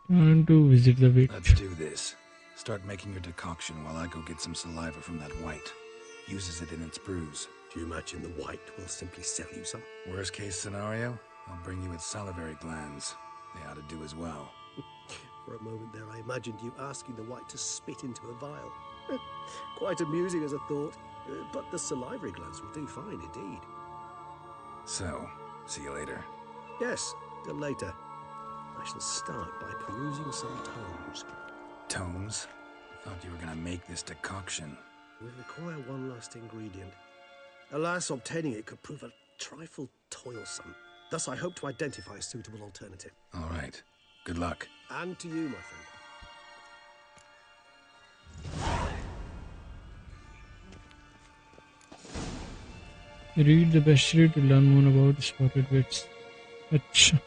[SPEAKER 1] Time to visit the witch.
[SPEAKER 6] Let's do this. Start making your decoction while I go get some saliva from that white. Uses it in its brews.
[SPEAKER 3] Do you imagine the white will simply sell you some?
[SPEAKER 6] Worst case scenario, I'll bring you its salivary glands. They ought to do as well.
[SPEAKER 3] For a moment there, I imagined you asking the white to spit into a vial. Quite amusing as a thought, but the salivary glands will do fine indeed.
[SPEAKER 6] So, see you later.
[SPEAKER 3] Yes, till later. I shall start by perusing some tomes.
[SPEAKER 6] Tomes? Thought you were gonna make this decoction.
[SPEAKER 3] We require one last ingredient. Alas, obtaining it could prove a trifle toilsome. Thus, I hope to identify a suitable alternative.
[SPEAKER 6] All right. Good luck.
[SPEAKER 3] And to you, my friend.
[SPEAKER 1] Read the bestiary to learn more about spotted wits. अच्छा.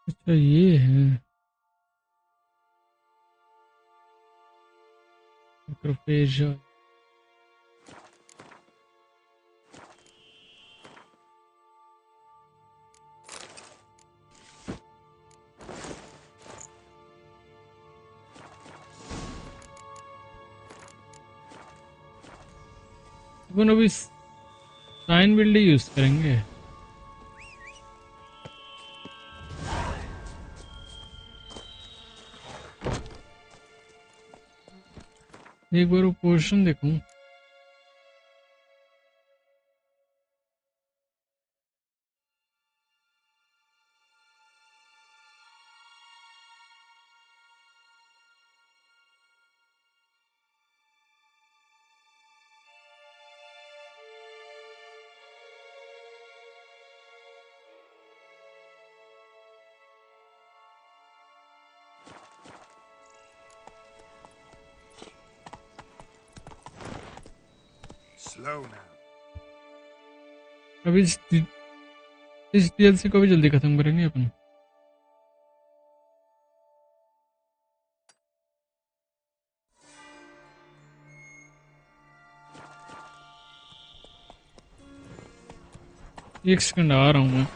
[SPEAKER 1] अच्छा ये है Macrophagia. अपन अभी sign build use करेंगे. एक बार वो portion देखूं.
[SPEAKER 6] Slow now.
[SPEAKER 1] अभी इस DLC को भी जल्दी खत्म करेंगे अपन. एक सेकंड आ रहा हूँ मैं.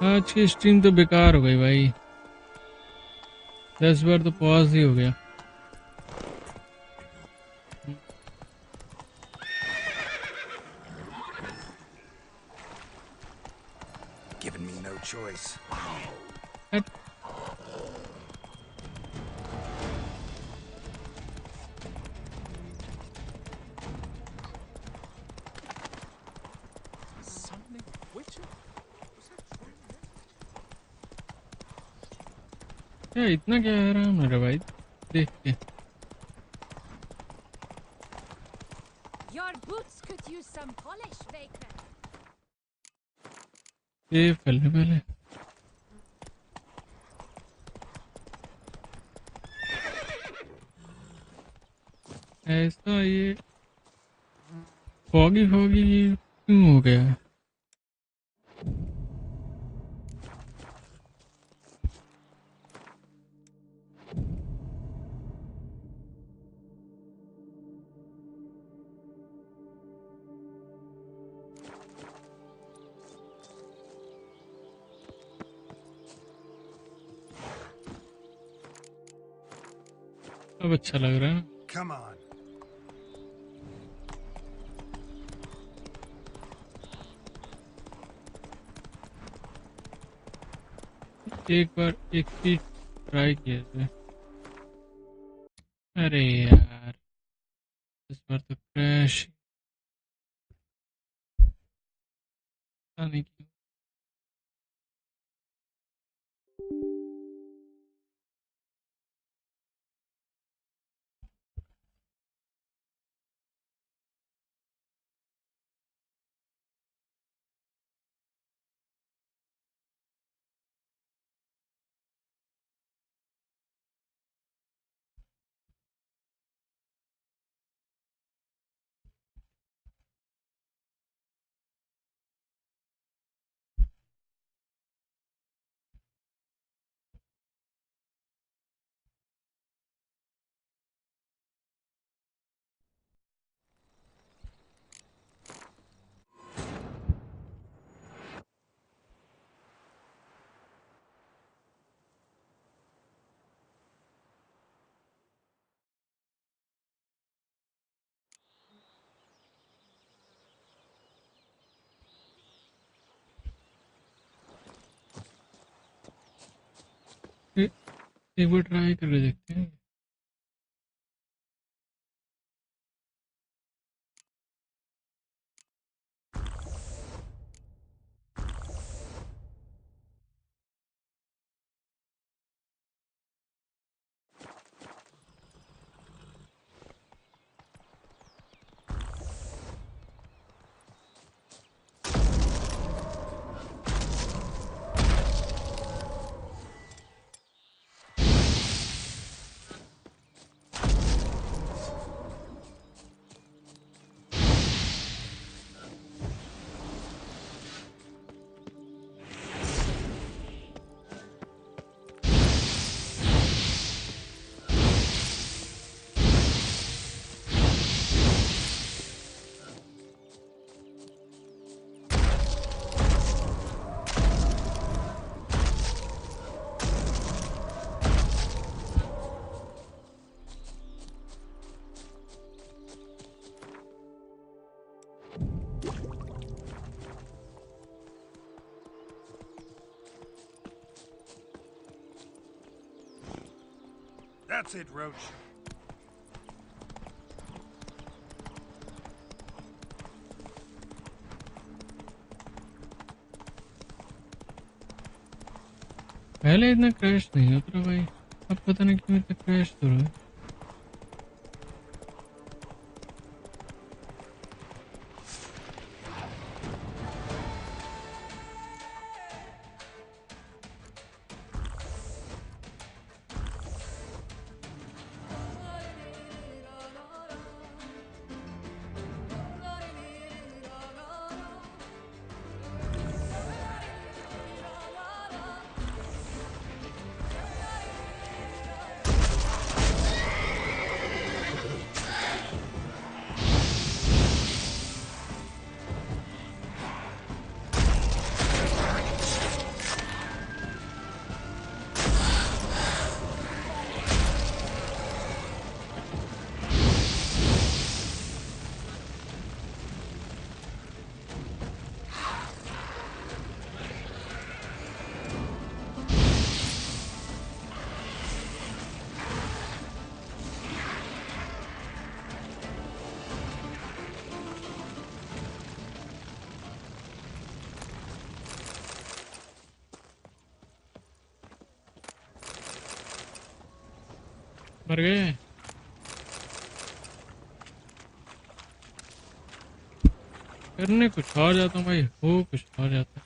[SPEAKER 1] आज की स्ट्रीम तो बेकार हो गई भाई, 10 बार तो पॉज ही हो गया।
[SPEAKER 6] Giving me no choice.
[SPEAKER 1] हट।
[SPEAKER 5] Summoning witches? Was that true?
[SPEAKER 1] क्या इतना क्या आराम है रे भाई, देख के।
[SPEAKER 7] Your boots could use some polish, Baker.
[SPEAKER 1] Save कर ले पहले। ऐसा ये फॉगी फॉगी क्यों हो गया है? अब अच्छा लग रहा है ना।
[SPEAKER 6] Come on.
[SPEAKER 1] एक बार एक चीज ट्राई किया जाए। अरे यार इस बार तो क्रैश, पता नहीं क्यों। एक बार ट्राई करके देखते हैं।
[SPEAKER 6] That's it, Roach.
[SPEAKER 1] पहले इतना क्रैश नहीं होता भाई, अब पता नहीं क्यों इतना क्रैश हो रहा है। मर गए। करने कुछ और जाता हूँ भाई, हो कुछ और जाता है।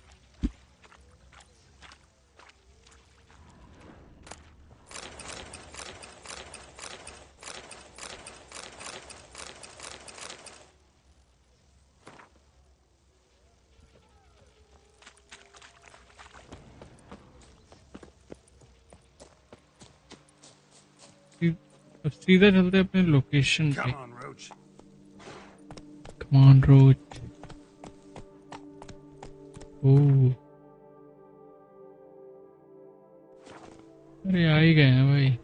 [SPEAKER 1] अब सीधा चलते हैं अपने लोकेशन पे।
[SPEAKER 6] Come on, Roach.
[SPEAKER 1] कमांड रोज। ओह, अरे आ ही गए हैं भाई।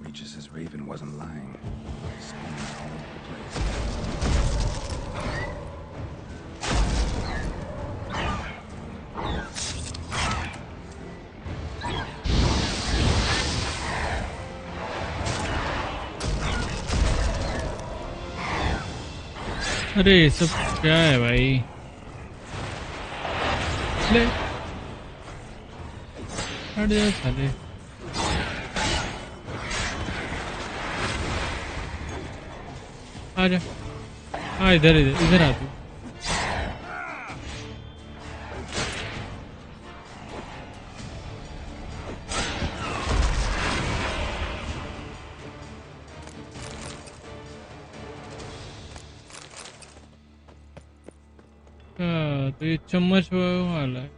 [SPEAKER 6] Regis' Raven wasn't lying. Screaming all over the place.
[SPEAKER 1] अरे ये सब क्या है भाई? ले हट जा साले। आजा, हाँ इधर इधर इधर आ तू। तो ये चम्मच वाला है।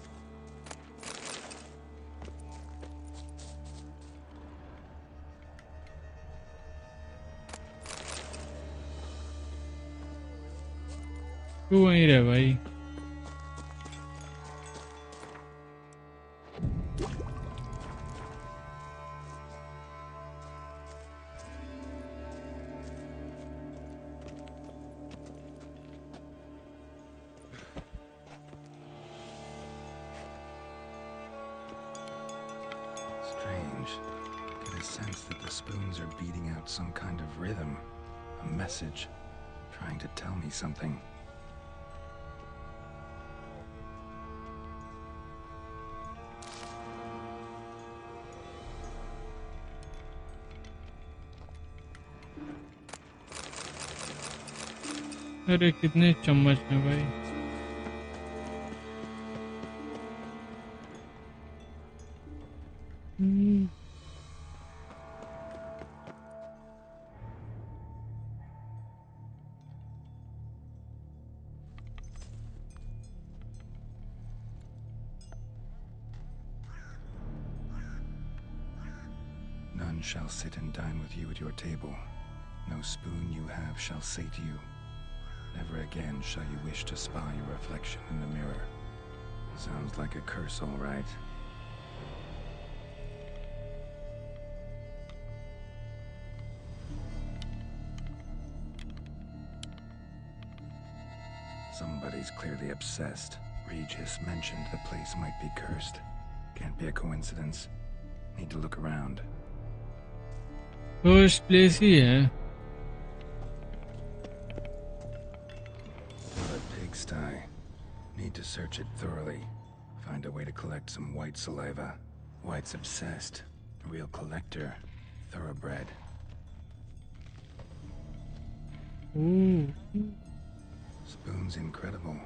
[SPEAKER 1] तू वहीं रह भाई।
[SPEAKER 6] strange. Get a sense that the spoons are beating out some kind of rhythm, a message, trying to tell me something.
[SPEAKER 1] अरे कितने चम्मच हैं भाई.
[SPEAKER 6] None shall sit and dine with you at your table. No spoon you have shall say to you, never again shall you wish to spy your reflection in the mirror. Sounds like a curse, all right. Somebody's clearly obsessed. Regis mentioned the place might be cursed. Can't be a coincidence. Need to look around.
[SPEAKER 1] First place ही है.
[SPEAKER 6] A pigsty. Need to search it thoroughly. Find a way to collect some white saliva. White's obsessed. A real collector. Thoroughbred.
[SPEAKER 1] Ooh.
[SPEAKER 6] Spoon's incredible.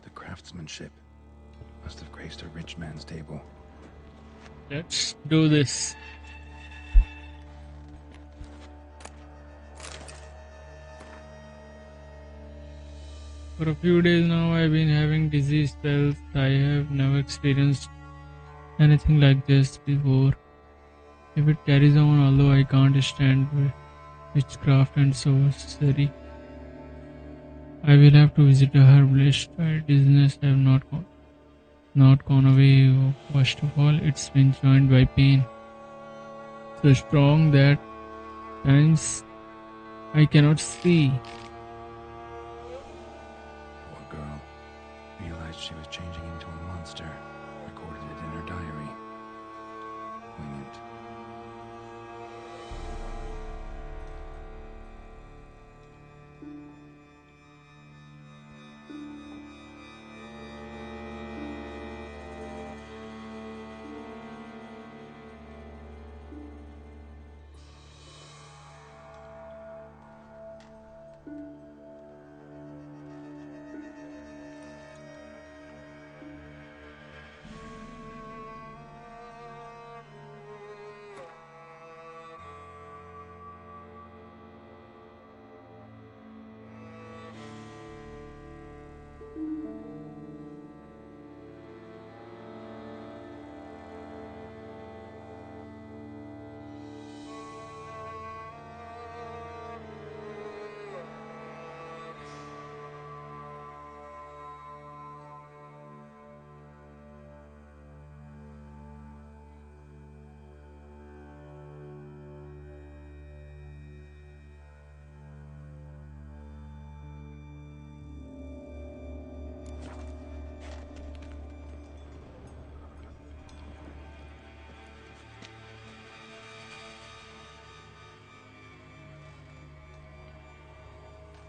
[SPEAKER 6] The craftsmanship. Must have graced a rich man's table.
[SPEAKER 1] Let's do this. For a few days now, I've been having disease spells. I have never experienced anything like this before. If it carries on, although I can't stand witchcraft and sorcery, I will have to visit a herbalist. My dizziness have not gone away. First of all, it's been joined by pain so strong that times I cannot see.
[SPEAKER 6] Poor girl. Realized she was changing into a monster. Recorded it in her diary. Poignant.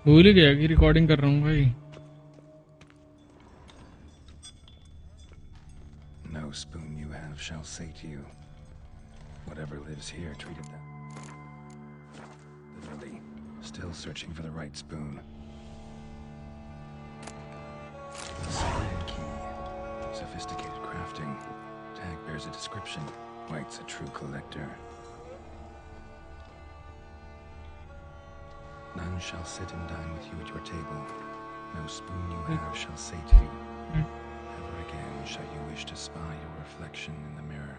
[SPEAKER 1] भूल ही गया कि recording कर रहा हूँ भाई.
[SPEAKER 6] No spoon you have shall say to you, whatever lives here treated them. Literally, still searching for the right spoon. The spoon key. Sophisticated crafting. Tag bears a description. White's a true collector. None shall sit and dine with you at your table. No spoon you have shall say to you, never again shall you wish to spy your reflection in the mirror.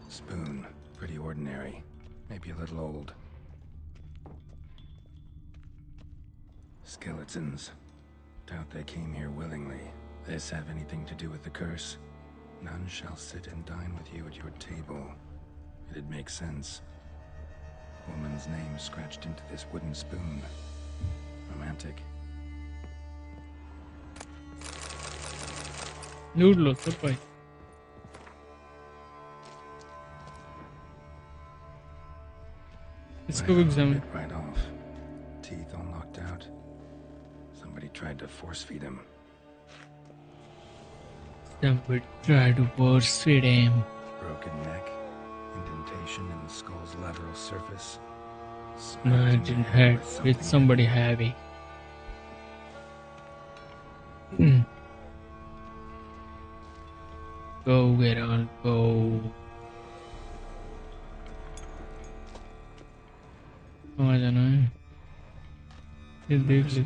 [SPEAKER 6] Spoon, pretty ordinary, maybe a little old. Skeletons. Doubt they came here willingly. This have anything to do with the curse? None shall sit and dine with you at your table. It'd make sense. Woman's name scratched into this wooden spoon. Romantic.
[SPEAKER 1] लूट लो सब भाई। इसको भी examine.
[SPEAKER 6] Bit right off. Teeth all knocked out. Somebody tried to force feed him.
[SPEAKER 1] Somebody try to force feed him.
[SPEAKER 6] Broken neck, indentation in the skull's lateral surface.
[SPEAKER 1] Smashed in head with somebody heavy. Go Geralt, go. कहाँ जाना है? ये देख ले।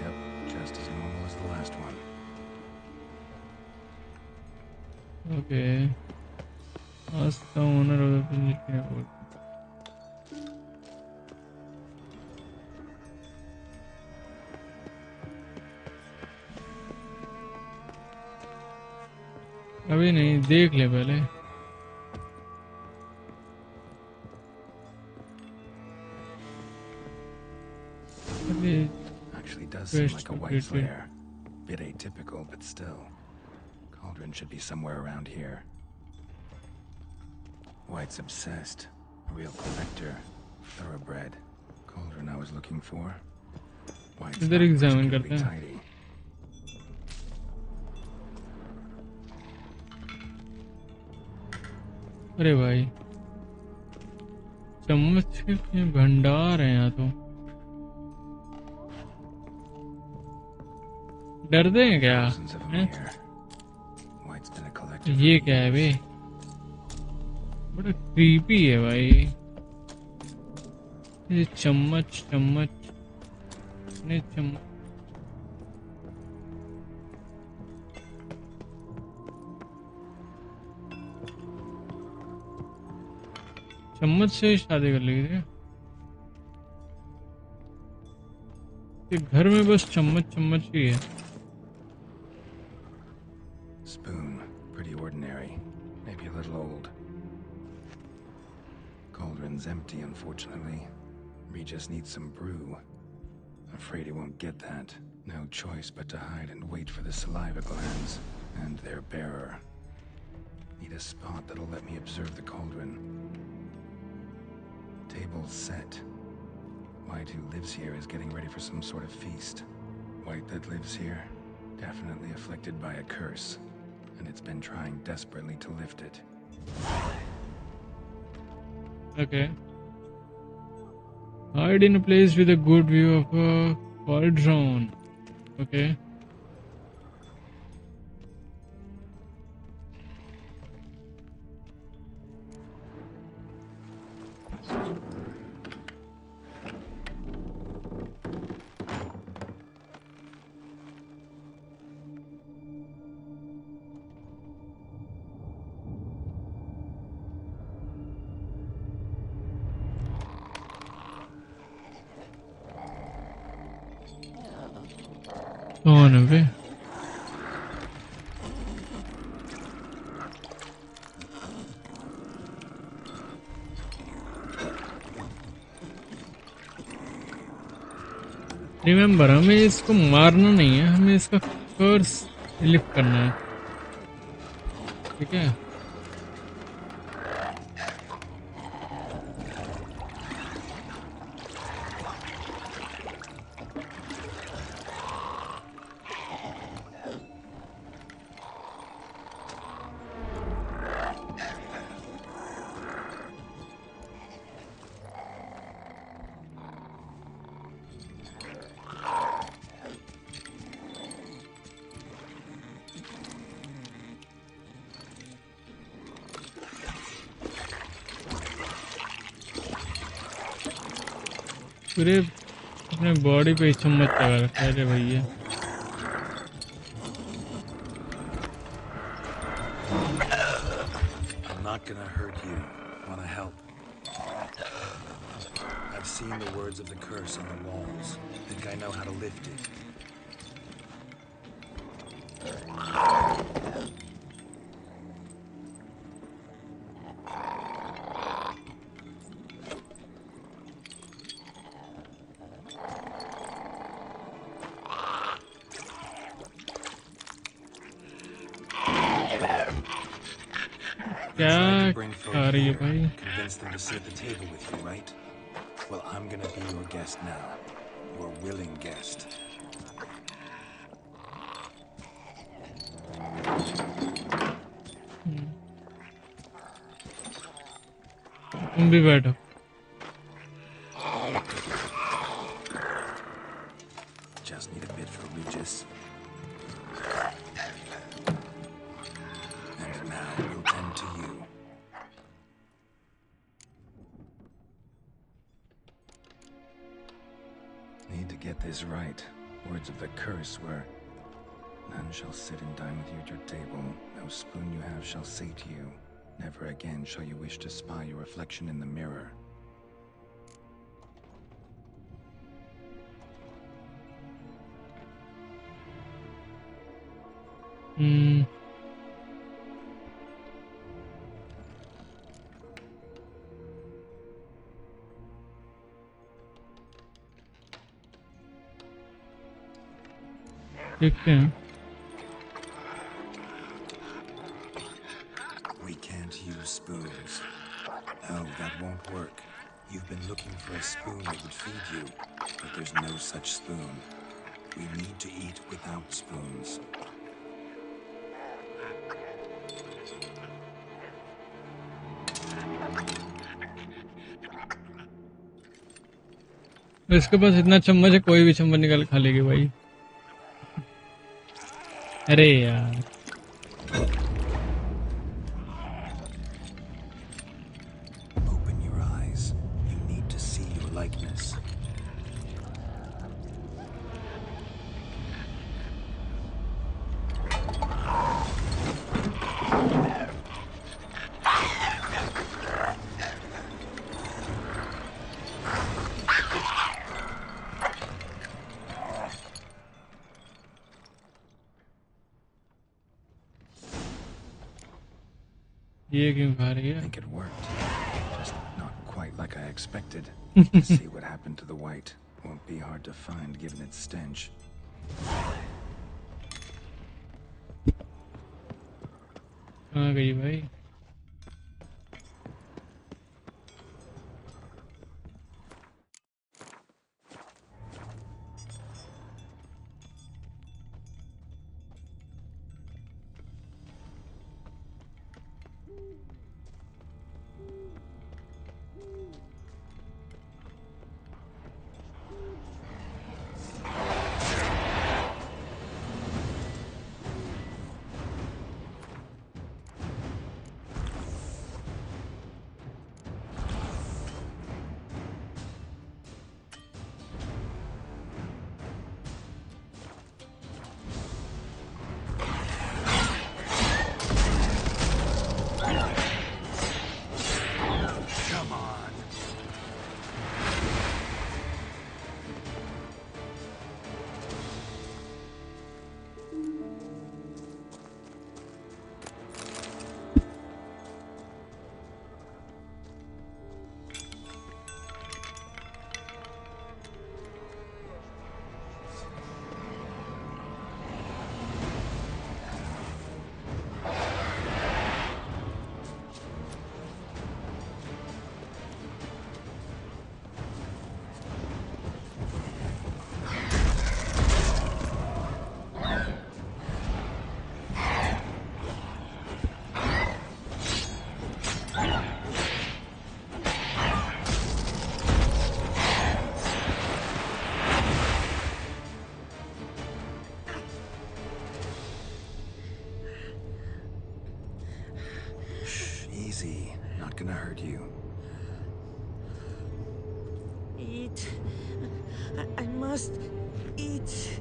[SPEAKER 6] Yep, just as normal as the last one.
[SPEAKER 1] Okay. Ask the owner of the position about. अभी नहीं, देख ले पहले।
[SPEAKER 6] Actually does seem like a white flare. Bit atypical, but still. Cauldron should be somewhere around here. White's obsessed. A real collector. Thoroughbred. Cauldron I was looking for. White's
[SPEAKER 1] इधर examine करते हैं।
[SPEAKER 6] tidy.
[SPEAKER 1] अरे भाई, चम्मच के भंडार हैं यहाँ तो। डर दे हैं क्या? ये क्या है बे? बड़ा क्रीपी है भाई। ये चम्मच चम्मच ने चम्मच चम्मच से शादी कर ली थी। कि घर में बस चम्मच चम्मच ही है।
[SPEAKER 6] Spoon, pretty ordinary, maybe a little old. Cauldron's empty, unfortunately. We just need some brew. Afraid he won't get that. No choice but to hide and wait for the saliva glands and their bearer. Need a spot that'll let me observe the cauldron. Table's set. White who lives here is getting ready for some sort of feast. White that lives here, definitely afflicted by a curse, and it's been trying desperately to lift it.
[SPEAKER 1] Okay. Hide in a place with a good view of a cauldron. Okay. कौन है बे? Remember, हमें इसको मारना नहीं है, हमें इसका कर्स lift करना है। ठीक है? पूरे अपने बॉडी पे चम्मच लगा रखा है रे भैया।
[SPEAKER 6] I'm not gonna hurt you. Wanna help? I've seen the words of the curse on the walls. Think I know how to lift it.
[SPEAKER 1] क्या
[SPEAKER 6] tried to bring folk
[SPEAKER 1] खा रही है
[SPEAKER 6] here,
[SPEAKER 1] भाई?
[SPEAKER 6] convince them to sit at the table with you, right? Well, I'm gonna be your guest now. Your willing guest.
[SPEAKER 1] तुम भी बैठो।
[SPEAKER 6] Just need a bit for Regis. And now we'll tend to you. Need to get this right. Words of the curse were, none shall sit and dine with you at your table. No spoon you have shall sate you. Never again shall you wish to spy your reflection in the mirror.
[SPEAKER 1] देखते हैं।
[SPEAKER 6] We can't use spoons. No, that won't work. You've been looking for a spoon that would feed you, but there's no such spoon. We need to eat without spoons.
[SPEAKER 1] इसके पास इतना चम्मच है, कोई भी चम्मच निकाल खा लेगी भाई। अरे यार
[SPEAKER 6] Open your eyes. You need to see your likeness.
[SPEAKER 1] ये क्यों खा रही
[SPEAKER 6] I
[SPEAKER 1] है?
[SPEAKER 6] think it worked. Just not quite like I expected. Let's see what happened to the white. Won't be hard to find given its stench.
[SPEAKER 1] कहाँ गई भाई?
[SPEAKER 6] Easy. Not gonna hurt you.
[SPEAKER 8] Eat. I must eat.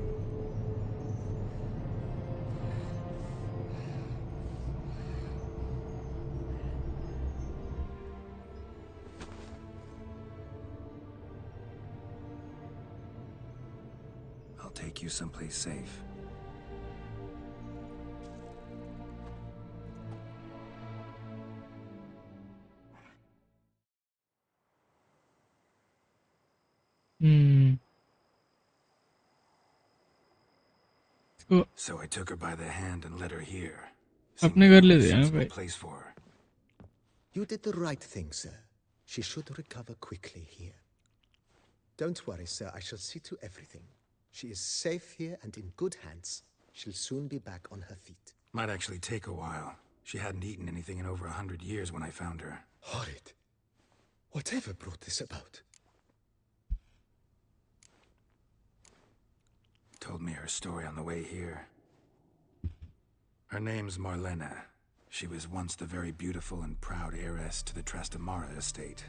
[SPEAKER 6] I'll take you someplace safe.
[SPEAKER 1] इसको
[SPEAKER 6] So I took her by the hand and led her here.
[SPEAKER 1] अपने घर ले
[SPEAKER 6] Seems
[SPEAKER 1] they
[SPEAKER 6] a
[SPEAKER 1] हाँ
[SPEAKER 6] sensible
[SPEAKER 1] भाई।
[SPEAKER 6] place for her.
[SPEAKER 9] You did the right thing, sir. She should recover quickly here. Don't worry, sir. I shall see to everything. She is safe here and in good hands. She'll soon be back on her feet.
[SPEAKER 6] Might actually take a while. She hadn't eaten anything in over 100 years when I found her.
[SPEAKER 9] Horrid. Whatever brought this about?
[SPEAKER 6] Told me her story on the way here. Her name's Marlena. She was once the very beautiful and proud heiress to the Trastamara estate.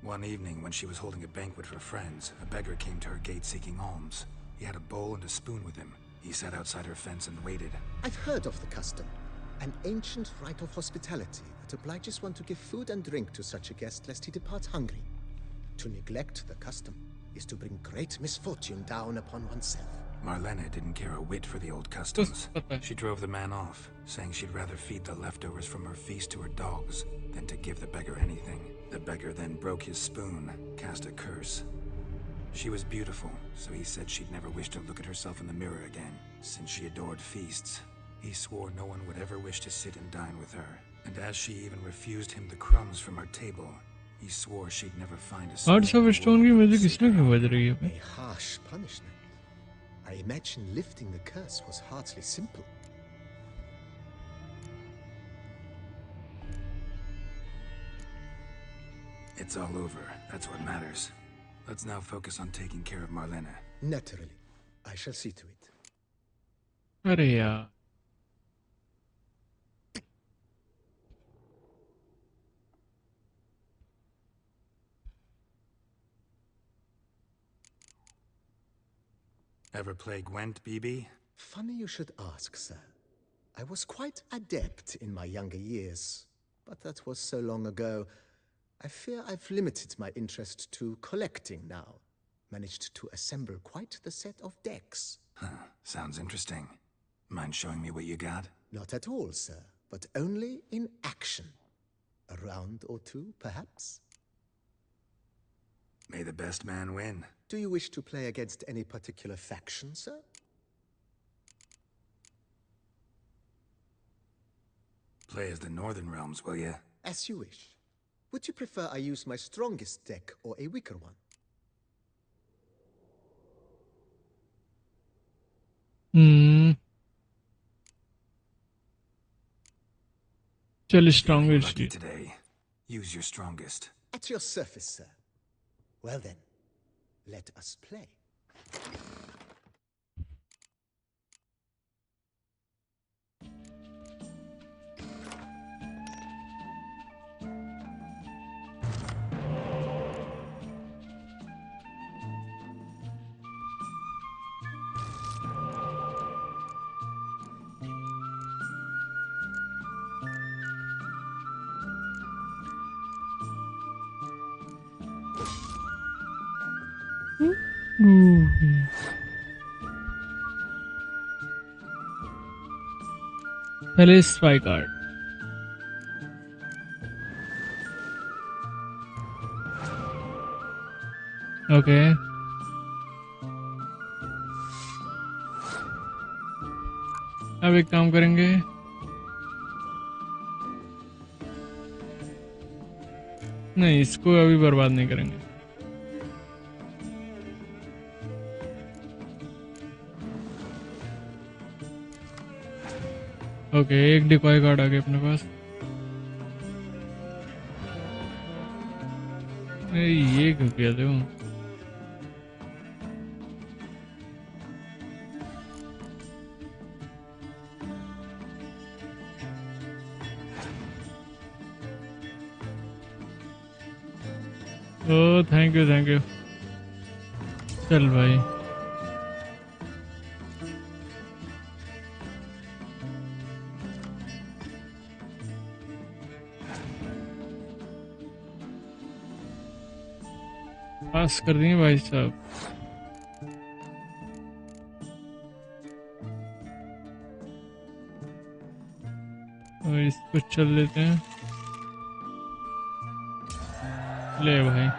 [SPEAKER 6] One evening, when she was holding a banquet for friends, a beggar came to her gate seeking alms. He had a bowl and a spoon with him. He sat outside her fence and waited.
[SPEAKER 9] I've heard of the custom. An ancient rite of hospitality that obliges one to give food and drink to such a guest lest he depart hungry. To neglect the custom is to bring great misfortune down upon oneself.
[SPEAKER 6] Marlena didn't care a whit for the old customs. She drove the man off, saying she'd rather feed the leftovers from her feast to her dogs than to give the beggar anything. The beggar then broke his spoon, cast a curse. She was beautiful, so he said she'd never wish to look at herself in the mirror again. Since she adored feasts, he swore no one would ever wish to sit and dine with her. And as she even refused him the crumbs from her table, he swore she'd never find a soul.
[SPEAKER 1] Hearts of Stone की music इसमें क्यों बज रही है?
[SPEAKER 9] A harsh punishment. I imagine lifting the curse was hardly simple.
[SPEAKER 6] It's all over. That's what matters. Let's now focus on taking care of Marlena.
[SPEAKER 9] Naturally. I shall see to it.
[SPEAKER 1] अरे यार
[SPEAKER 6] Ever play Gwent, BB?
[SPEAKER 9] Funny you should ask, sir. I was quite adept in my younger years, but that was so long ago. I fear I've limited my interest to collecting now. Managed to assemble quite the set of decks.
[SPEAKER 6] Huh, sounds interesting. Mind showing me what you got?
[SPEAKER 9] Not at all, sir, but only in action. A round or two, perhaps?
[SPEAKER 6] May the best man win.
[SPEAKER 9] Do you wish to play against any particular faction, sir?
[SPEAKER 6] Play as the Northern Realms, will ya?
[SPEAKER 9] As you wish. Would you prefer I use my strongest deck or a weaker one?
[SPEAKER 1] चल strongest
[SPEAKER 6] Lucky today. Use your strongest.
[SPEAKER 9] At your service, sir. Well then, let us play.
[SPEAKER 1] पहले spy card okay अब एक काम करेंगे नहीं इसको अभी बर्बाद नहीं करेंगे ओके एक डिकॉय कार्ड आ गया अपने पास ये क्यों किया थे ओ थैंक यू चल भाई पास कर दिए भाई साहब और इसको चल लेते हैं ले भाई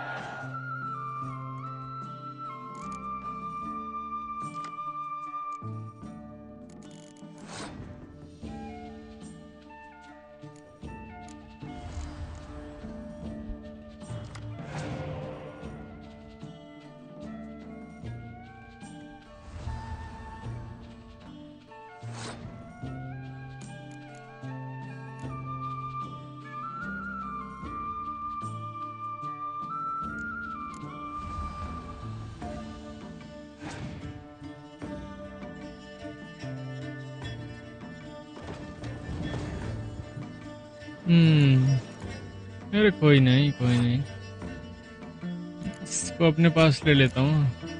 [SPEAKER 1] अरे कोई नहीं कोई नहीं, इसको अपने पास ले लेता हूँ।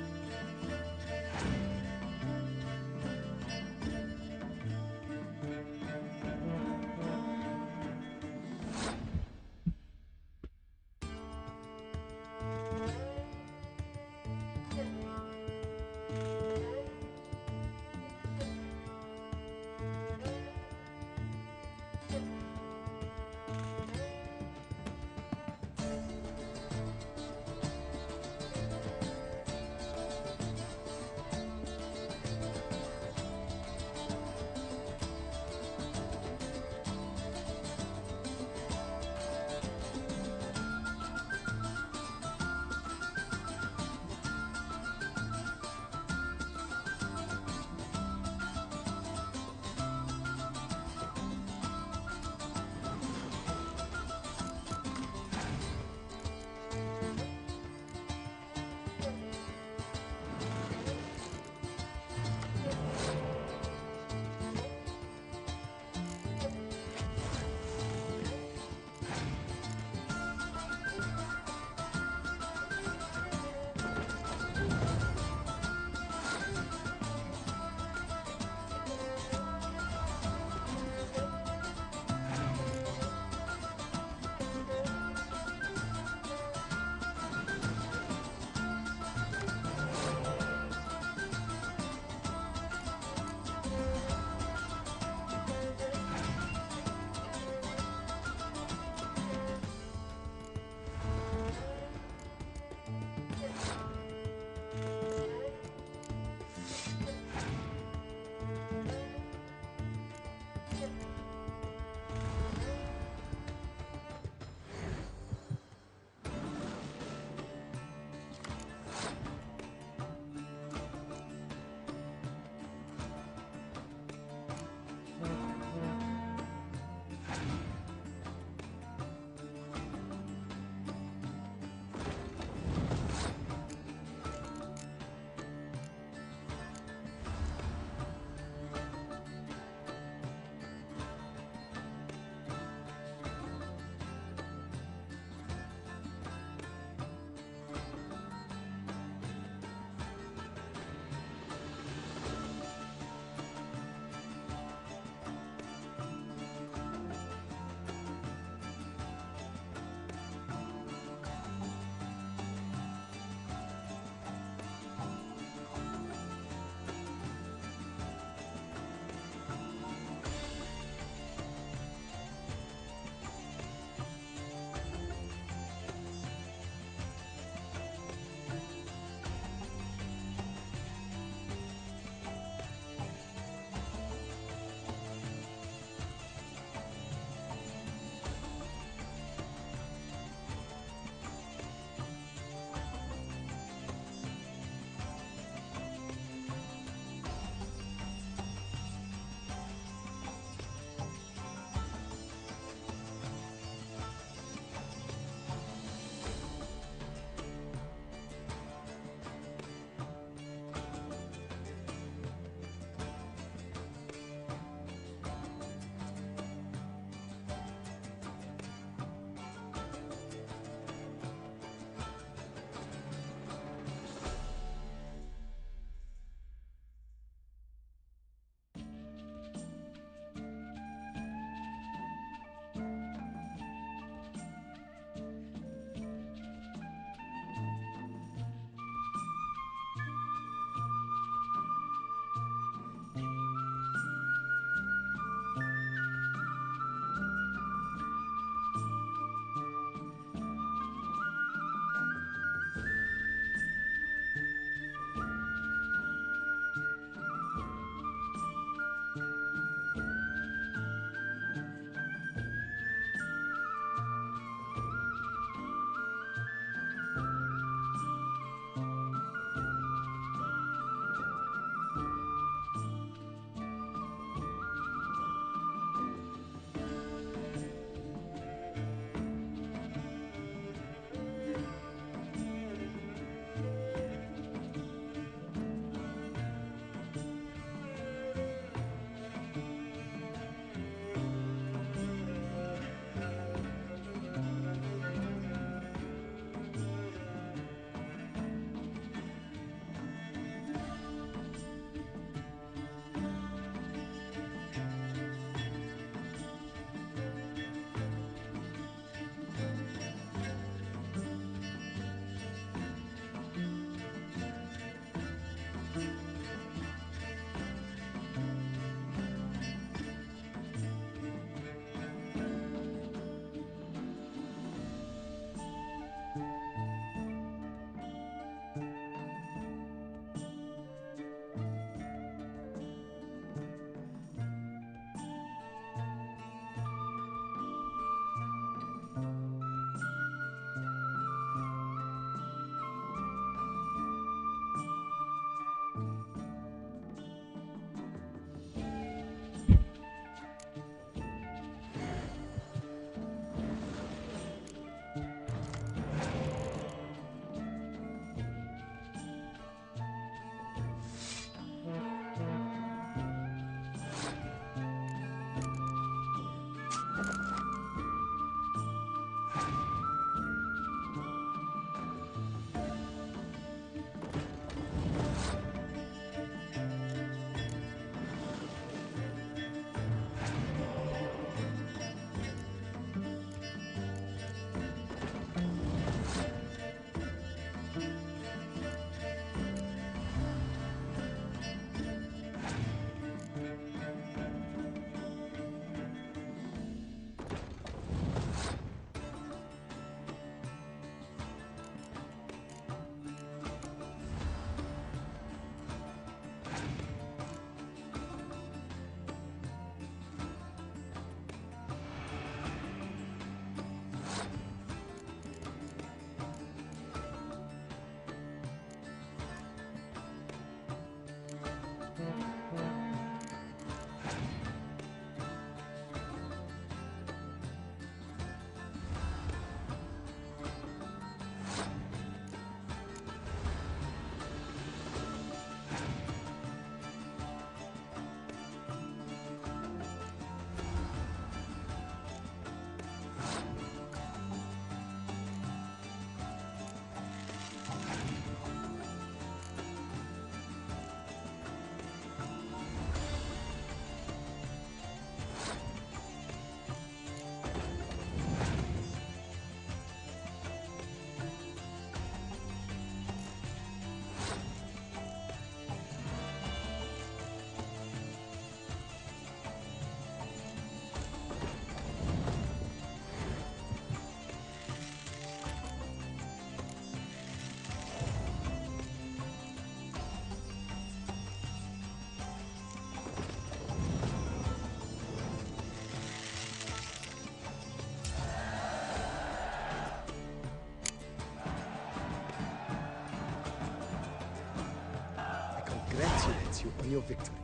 [SPEAKER 9] you on your victory.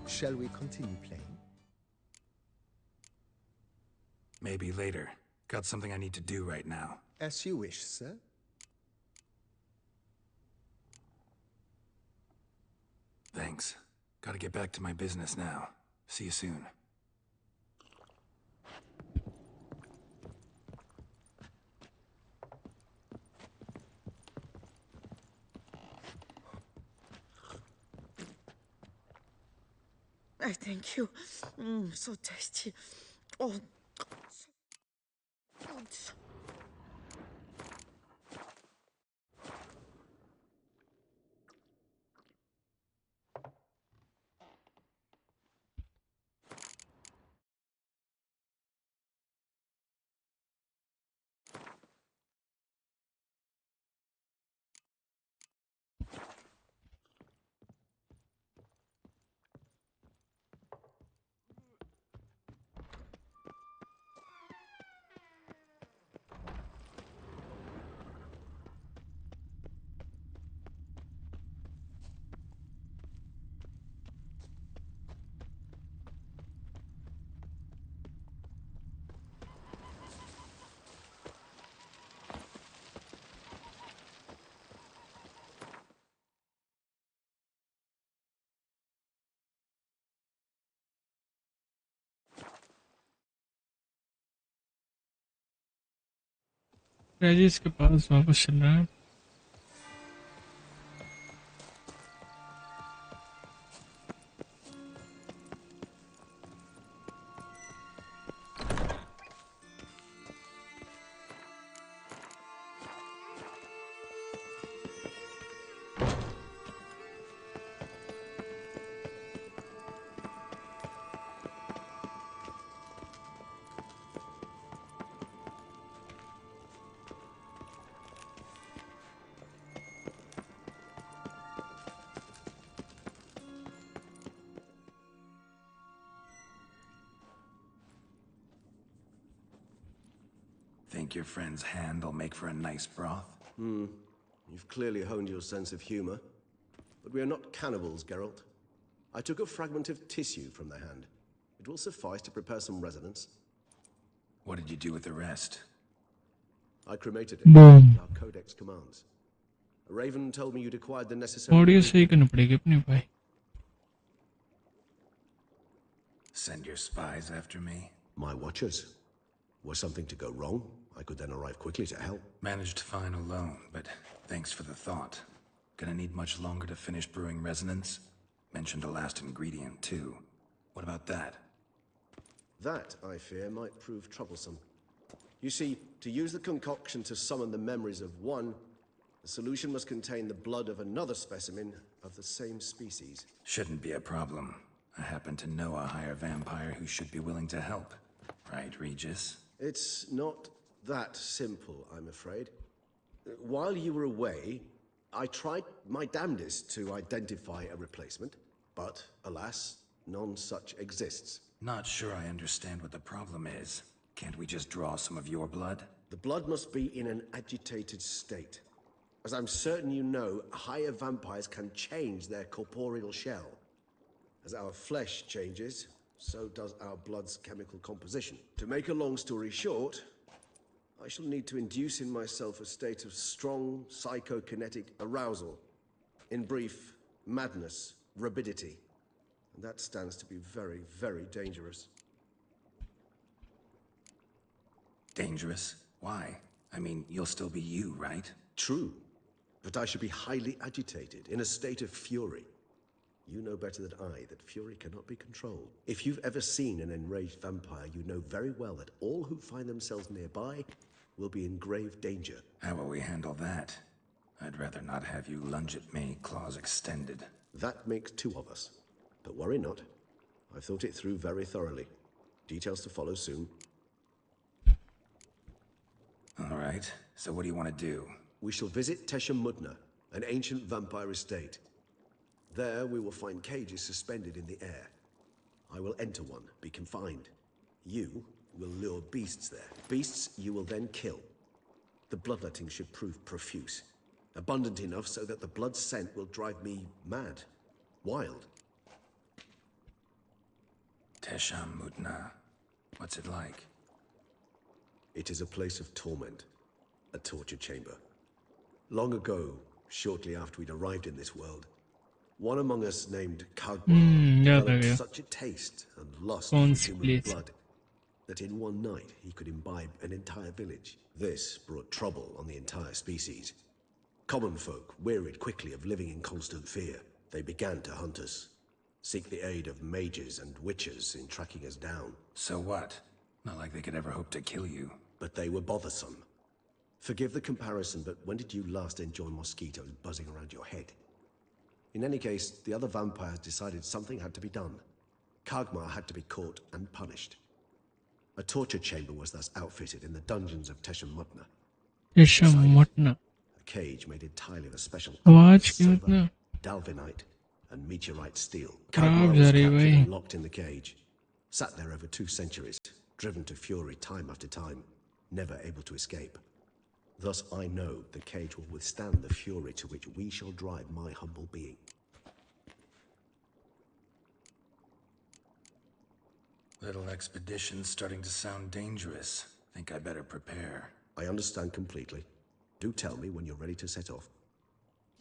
[SPEAKER 9] Shall we continue playing?
[SPEAKER 6] Maybe later. Got something I need to do right now.
[SPEAKER 9] As you wish, sir.
[SPEAKER 6] Thanks. Gotta get back to my business now. See you soon.
[SPEAKER 8] I thank you. So tasty. Oh, so good.
[SPEAKER 1] रेजिस के पास वापस चल रहा है.
[SPEAKER 6] Think your friend's hand will make for a nice broth?
[SPEAKER 10] You've clearly honed your sense of humor. But we are not cannibals, Geralt. I took a fragment of tissue from the hand. It will suffice to prepare some resonance.
[SPEAKER 6] What did you do with the rest?
[SPEAKER 10] I cremated it.
[SPEAKER 1] Boom.
[SPEAKER 10] Our codex commands. A raven told me you'd acquired the necessary...
[SPEAKER 1] audio सही करना पड़ेगी अपने भाई.
[SPEAKER 6] Send your spies after me?
[SPEAKER 10] My watchers. Was something to go wrong, I could then arrive quickly to help.
[SPEAKER 6] Managed fine alone, but thanks for the thought. Gonna need much longer to finish brewing resonance? Mentioned a last ingredient, too. What about that?
[SPEAKER 10] That, I fear, might prove troublesome. You see, to use the concoction to summon the memories of one, the solution must contain the blood of another specimen of the same species.
[SPEAKER 6] Shouldn't be a problem. I happen to know a higher vampire who should be willing to help. Right, Regis?
[SPEAKER 10] It's not that simple, I'm afraid. While you were away, I tried my damnedest to identify a replacement, but alas, none such exists.
[SPEAKER 6] Not sure I understand what the problem is. Can't we just draw some of your blood?
[SPEAKER 10] The blood must be in an agitated state. As I'm certain you know, higher vampires can change their corporeal shell. As our flesh changes, so does our blood's chemical composition. To make a long story short, I shall need to induce in myself a state of strong psychokinetic arousal. In brief, madness, rabidity. And that stands to be very, very dangerous.
[SPEAKER 6] Dangerous? Why? I mean, you'll still be you, right?
[SPEAKER 10] True, but I should be highly agitated, in a state of fury. You know better than I that fury cannot be controlled. If you've ever seen an enraged vampire, you know very well that all who find themselves nearby will be in grave danger.
[SPEAKER 6] How will we handle that? I'd rather not have you lunge at me, claws extended.
[SPEAKER 10] That makes two of us. But worry not. I've thought it through very thoroughly. Details to follow soon.
[SPEAKER 6] All right, so what do you want to do?
[SPEAKER 10] We shall visit Tesha Mudna, an ancient vampire estate. There we will find cages suspended in the air. I will enter one, be confined. You will lure beasts there. Beasts you will then kill. The bloodletting should prove profuse. Abundant enough so that the blood scent will drive me mad. Wild.
[SPEAKER 6] Tesham Mutna. What's it like?
[SPEAKER 10] It is a place of torment, a torture chamber. Long ago, shortly after we'd arrived in this world, one among us named Kagmar
[SPEAKER 1] याद आ
[SPEAKER 10] developed
[SPEAKER 1] गया
[SPEAKER 10] such a taste and lust
[SPEAKER 1] कौन
[SPEAKER 10] for
[SPEAKER 1] सी
[SPEAKER 10] human
[SPEAKER 1] place
[SPEAKER 10] blood that in one night he could imbibe an entire village. This brought trouble on the entire species. Common folk wearied quickly of living in constant fear. They began to hunt us, seek the aid of mages and witches in tracking us down.
[SPEAKER 6] So what? Not like they could ever hope to kill you.
[SPEAKER 10] But they were bothersome. Forgive the comparison, but when did you last enjoy mosquitoes buzzing around your head? In any case, the other vampires decided something had to be done. Kagmar had to be caught and punished. A torture chamber was thus outfitted in the dungeons of Tesham Mutna.
[SPEAKER 1] Tesham Mutna
[SPEAKER 10] A cage made entirely of a special
[SPEAKER 1] आवाज क्यों
[SPEAKER 10] silver,
[SPEAKER 1] इतना
[SPEAKER 10] dalvinite, and meteorite steel.
[SPEAKER 1] खराब
[SPEAKER 10] Kagmar
[SPEAKER 1] जा
[SPEAKER 10] was
[SPEAKER 1] रही है
[SPEAKER 10] captured
[SPEAKER 1] भाई
[SPEAKER 10] and locked in the cage. Sat there over 2 centuries, driven to fury time after time, never able to escape. Thus I know the cage will withstand the fury to which we shall drive my humble being.
[SPEAKER 6] Little expedition's starting to sound dangerous. Think I better prepare.
[SPEAKER 10] I understand completely. Do tell me when you're ready to set off.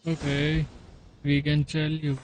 [SPEAKER 1] Okay, we can tell you